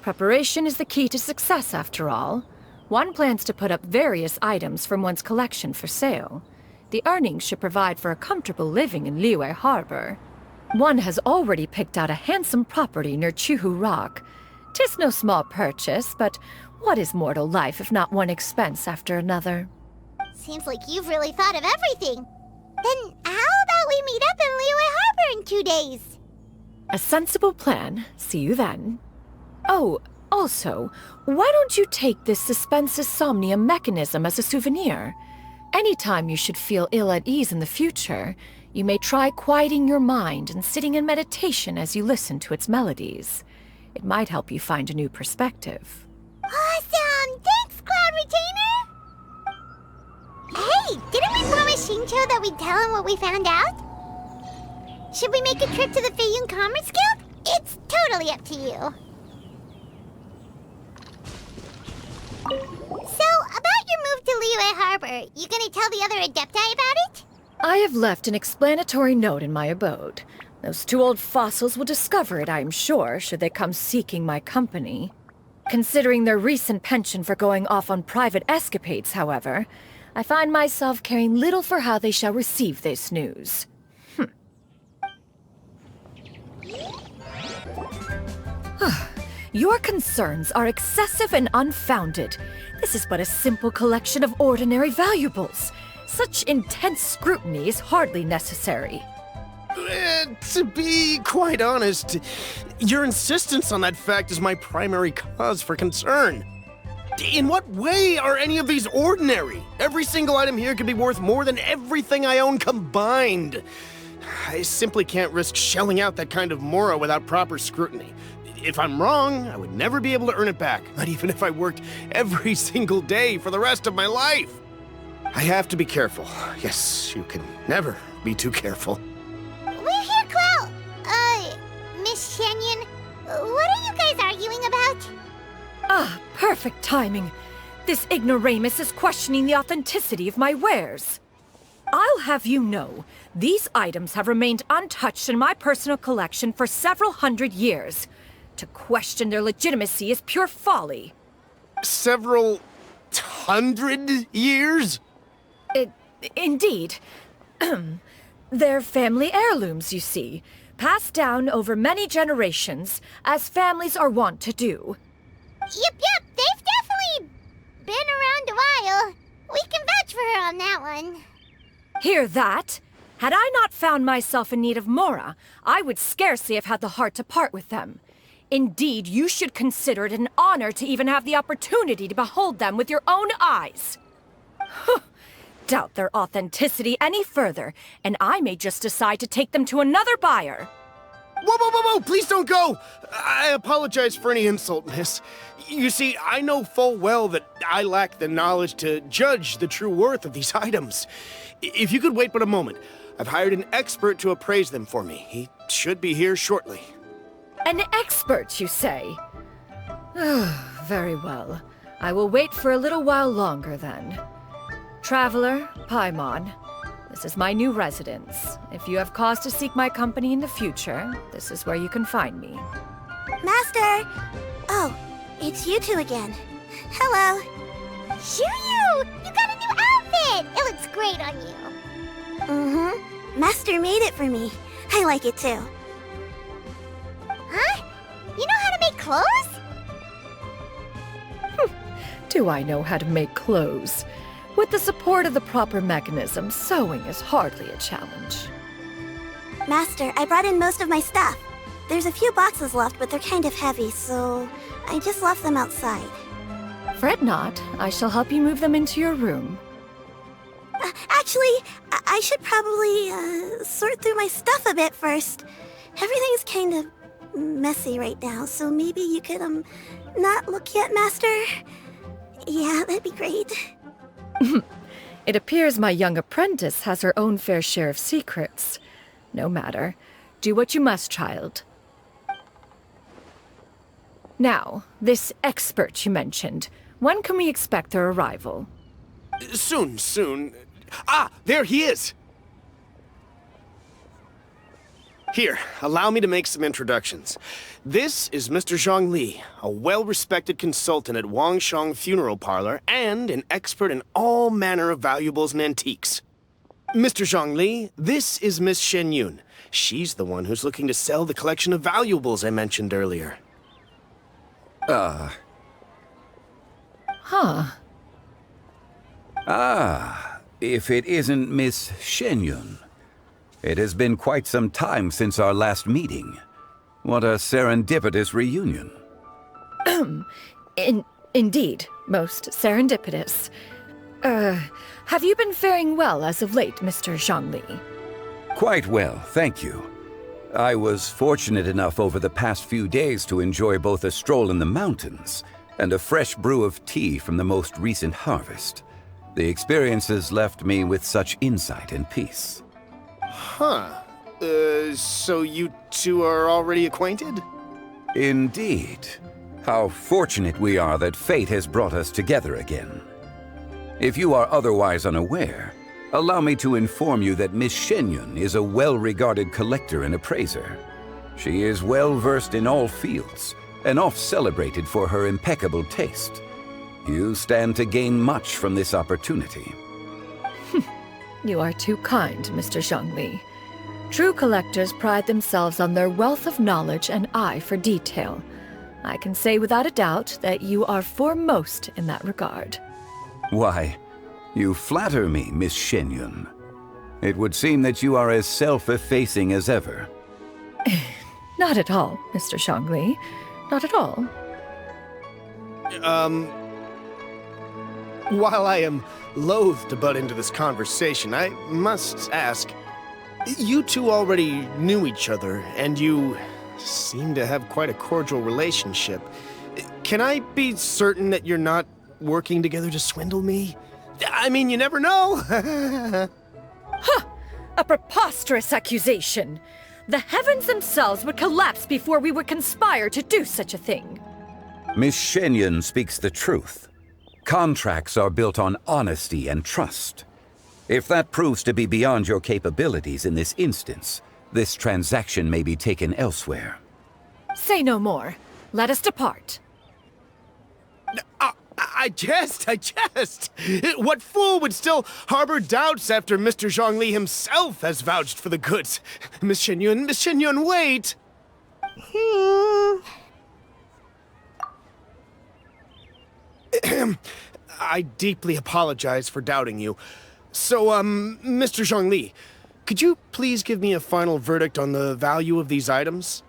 Preparation is the key to success, after all. One plans to put up various items from one's collection for sale. The earnings should provide for a comfortable living in Liyue Harbor. One has already picked out a handsome property near Chuhu Rock. 'Tis no small purchase, but what is mortal life if not one expense after another? Seems like you've really thought of everything. Then how about we meet up in Liyue Harbor in 2 days? A sensible plan. See you then. Oh, also, why don't you take this suspensus somnium mechanism as a souvenir? Anytime you should feel ill at ease in the future, you may try quieting your mind and sitting in meditation as you listen to its melodies. It might help you find a new perspective. Awesome! Thanks, Cloud Retainer! Hey, didn't we promise Shincho that we'd tell him what we found out? Should we make a trip to the Xianyun Commerce Guild? It's totally up to you. So, about your move to Liyue Harbor, you gonna tell the other Adepti about it? I have left an explanatory note in my abode. Those 2 old fossils will discover it, I am sure, should they come seeking my company. Considering their recent penchant for going off on private escapades, however, I find myself caring little for how they shall receive this news. Your concerns are excessive and unfounded. This is but a simple collection of ordinary valuables. Such intense scrutiny is hardly necessary. To be quite honest, your insistence on that fact is my primary cause for concern. In what way are any of these ordinary? Every single item here could be worth more than everything I own combined. I simply can't risk shelling out that kind of mora without proper scrutiny. If I'm wrong, I would never be able to earn it back, not even if I worked every single day for the rest of my life. I have to be careful. Yes, you can never be too careful. We're here, Cloud! Miss Xianyun, what are you guys arguing about? Ah, perfect timing. This ignoramus is questioning the authenticity of my wares. I'll have you know, these items have remained untouched in my personal collection for several hundred years. To question their legitimacy is pure folly. Several hundred years? Indeed. They're family heirlooms, you see, passed down over many generations, as families are wont to do. Yep, they've definitely been around a while. We can vouch for her on that one. Hear that? Had I not found myself in need of mora, I would scarcely have had the heart to part with them. Indeed, you should consider it an honor to even have the opportunity to behold them with your own eyes. Doubt their authenticity any further, and I may just decide to take them to another buyer. Whoa! Please don't go! I apologize for any insult, miss. You see, I know full well that I lack the knowledge to judge the true worth of these items. If you could wait but a moment, I've hired an expert to appraise them for me. He should be here shortly. An expert, you say? Very well. I will wait for a little while longer, then. Traveler, Paimon, this is my new residence. If you have cause to seek my company in the future, this is where you can find me. Master! Oh, it's you two again. Hello. Xianyun! You got a new outfit! It looks great on you. Mm-hmm. Master made it for me. I like it too. Huh? You know how to make clothes? Do I know how to make clothes? With the support of the proper mechanism, sewing is hardly a challenge. Master, I brought in most of my stuff. There's a few boxes left, but they're kind of heavy, so I just left them outside. Fret not. I shall help you move them into your room. Actually, I should probably sort through my stuff a bit first. Everything's kind of messy right now, so maybe you could, not look yet, Master? Yeah, that'd be great. It appears my young apprentice has her own fair share of secrets. No matter. Do what you must, child. Now, this expert you mentioned, when can we expect their arrival? Soon. Ah, there he is! Here, allow me to make some introductions. This is Mr. Zhongli, a well-respected consultant at Wangshang Funeral Parlor and an expert in all manner of valuables and antiques. Mr. Zhongli, this is Miss Xianyun. She's the one who's looking to sell the collection of valuables I mentioned earlier. Huh. If it isn't Miss Xianyun. It has been quite some time since our last meeting. What a serendipitous reunion. Indeed, most serendipitous. Have you been faring well as of late, Mr. Zhongli? Quite well, thank you. I was fortunate enough over the past few days to enjoy both a stroll in the mountains and a fresh brew of tea from the most recent harvest. The experiences left me with such insight and peace. Huh. So you two are already acquainted? Indeed. How fortunate we are that fate has brought us together again. If you are otherwise unaware, allow me to inform you that Miss Xianyun is a well-regarded collector and appraiser. She is well-versed in all fields, and oft-celebrated for her impeccable taste. You stand to gain much from this opportunity. You are too kind, Mr. Zhongli. True collectors pride themselves on their wealth of knowledge and eye for detail. I can say without a doubt that you are foremost in that regard. Why, you flatter me, Miss Xianyun. It would seem that you are as self-effacing as ever. Not at all, Mr. Zhongli. Not at all. While I am loath to butt into this conversation, I must ask, you two already knew each other, and you seem to have quite a cordial relationship. Can I be certain that you're not working together to swindle me? I mean, you never know. Huh! A preposterous accusation! The heavens themselves would collapse before we would conspire to do such a thing. Miss Xianyun speaks the truth. Contracts are built on honesty and trust. If that proves to be beyond your capabilities in this instance, this transaction may be taken elsewhere. Say no more. Let us depart. I jest. What fool would still harbor doubts after Mr. Zhongli himself has vouched for the goods? Miss Xianyun, wait! I deeply apologize for doubting you. So, Mr. Zhongli, could you please give me a final verdict on the value of these items?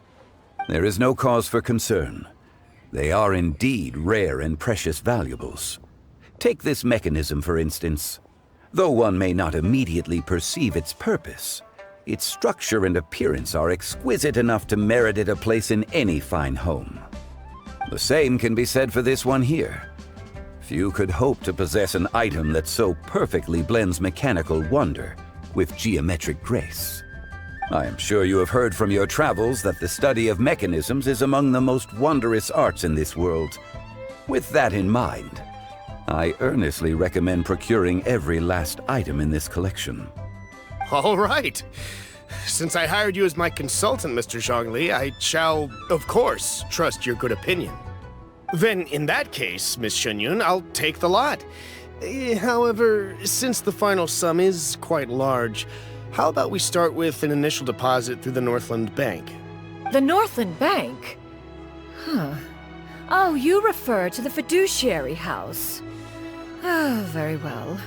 There is no cause for concern. They are indeed rare and precious valuables. Take this mechanism, for instance. Though one may not immediately perceive its purpose, its structure and appearance are exquisite enough to merit it a place in any fine home. The same can be said for this one here. Few could hope to possess an item that so perfectly blends mechanical wonder with geometric grace. I am sure you have heard from your travels that the study of mechanisms is among the most wondrous arts in this world. With that in mind, I earnestly recommend procuring every last item in this collection. All right. Since I hired you as my consultant, Mr. Zhongli, I shall, of course, trust your good opinion. Then, in that case, Miss Xianyun, I'll take the lot. However, since the final sum is quite large, how about we start with an initial deposit through the Northland Bank? The Northland Bank? Huh. Oh, you refer to the fiduciary house. Oh, very well.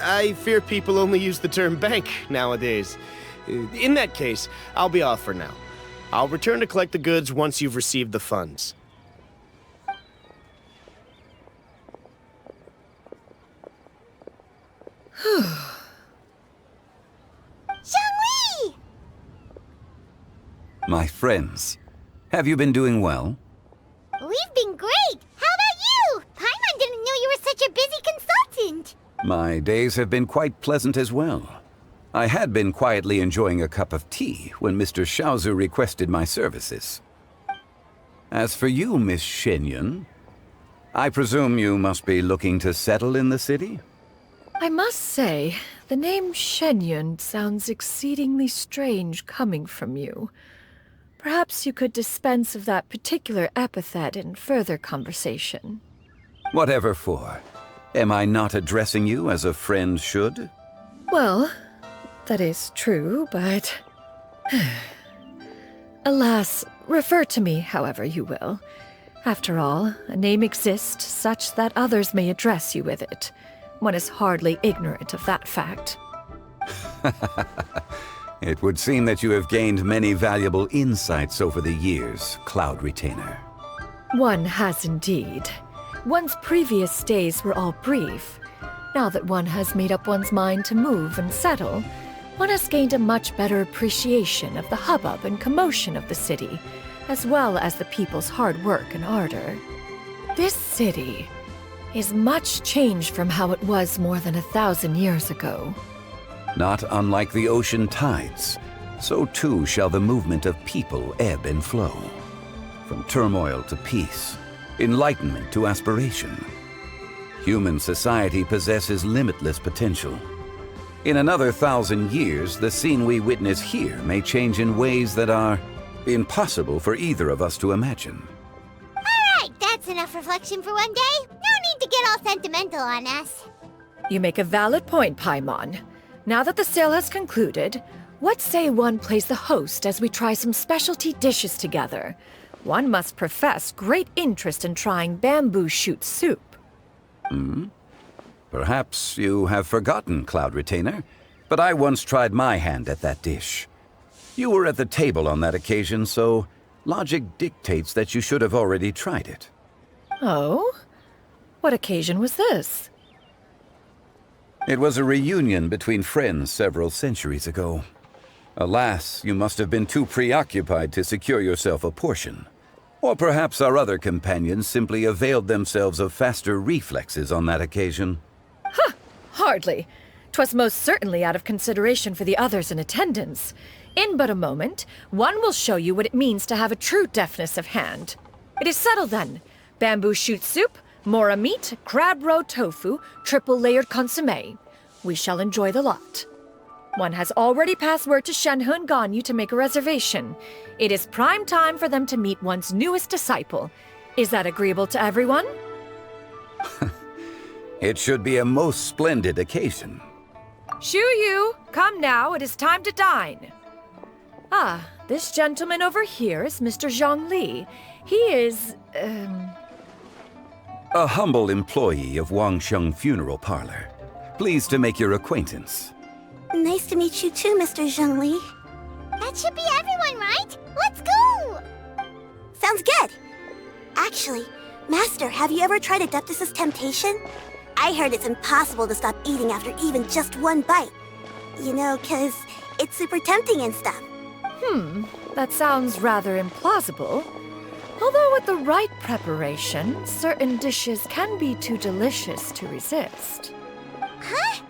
I fear people only use the term bank nowadays. In that case, I'll be off for now. I'll return to collect the goods once you've received the funds. Xiangli! My friends, have you been doing well? We've been great! How about you? Paimon didn't know you were such a busy consultant! My days have been quite pleasant as well. I had been quietly enjoying a cup of tea when Mr. Xiaozu requested my services. As for you, Miss Xianyun, I presume you must be looking to settle in the city? I must say, the name Xianyun sounds exceedingly strange coming from you. Perhaps you could dispense of that particular epithet in further conversation. Whatever for. Am I not addressing you as a friend should? Well, that is true, but... Alas, refer to me however you will. After all, a name exists such that others may address you with it. One is hardly ignorant of that fact. It would seem that you have gained many valuable insights over the years, Cloud Retainer. One has indeed. One's previous days were all brief. Now that one has made up one's mind to move and settle, one has gained a much better appreciation of the hubbub and commotion of the city, as well as the people's hard work and ardor. This city is much changed from how it was more than 1,000 years ago. Not unlike the ocean tides, so too shall the movement of people ebb and flow. From turmoil to peace, enlightenment to aspiration. Human society possesses limitless potential. In another 1,000 years, the scene we witness here may change in ways that are impossible for either of us to imagine. Alright, that's enough reflection for one day. No need to get all sentimental on us. You make a valid point, Paimon. Now that the sale has concluded, what say one plays the host as we try some specialty dishes together? One must profess great interest in trying bamboo shoot soup. Perhaps you have forgotten, Cloud Retainer, but I once tried my hand at that dish. You were at the table on that occasion, so logic dictates that you should have already tried it. Oh? What occasion was this? It was a reunion between friends several centuries ago. Alas, you must have been too preoccupied to secure yourself a portion. Or perhaps our other companions simply availed themselves of faster reflexes on that occasion. Hardly. 'Twas most certainly out of consideration for the others in attendance. In but a moment, one will show you what it means to have a true deftness of hand. It is settled then. Bamboo shoot soup, mora meat, crab roe tofu, triple-layered consommé. We shall enjoy the lot. One has already passed word to Shenhe and Ganyu to make a reservation. It is prime time for them to meet one's newest disciple. Is that agreeable to everyone? It should be a most splendid occasion. Xianyun, come now, it is time to dine. Ah, this gentleman over here is Mr. Zhang Li. He is, A humble employee of Wangsheng Funeral Parlor. Pleased to make your acquaintance. Nice to meet you too, Mr. Zhengli. That should be everyone, right? Let's go! Sounds good. Actually, Master, have you ever tried Adeptus' temptation? I heard it's impossible to stop eating after even just one bite. You know, 'cause it's super tempting and stuff. That sounds rather implausible. Although with the right preparation, certain dishes can be too delicious to resist. Huh?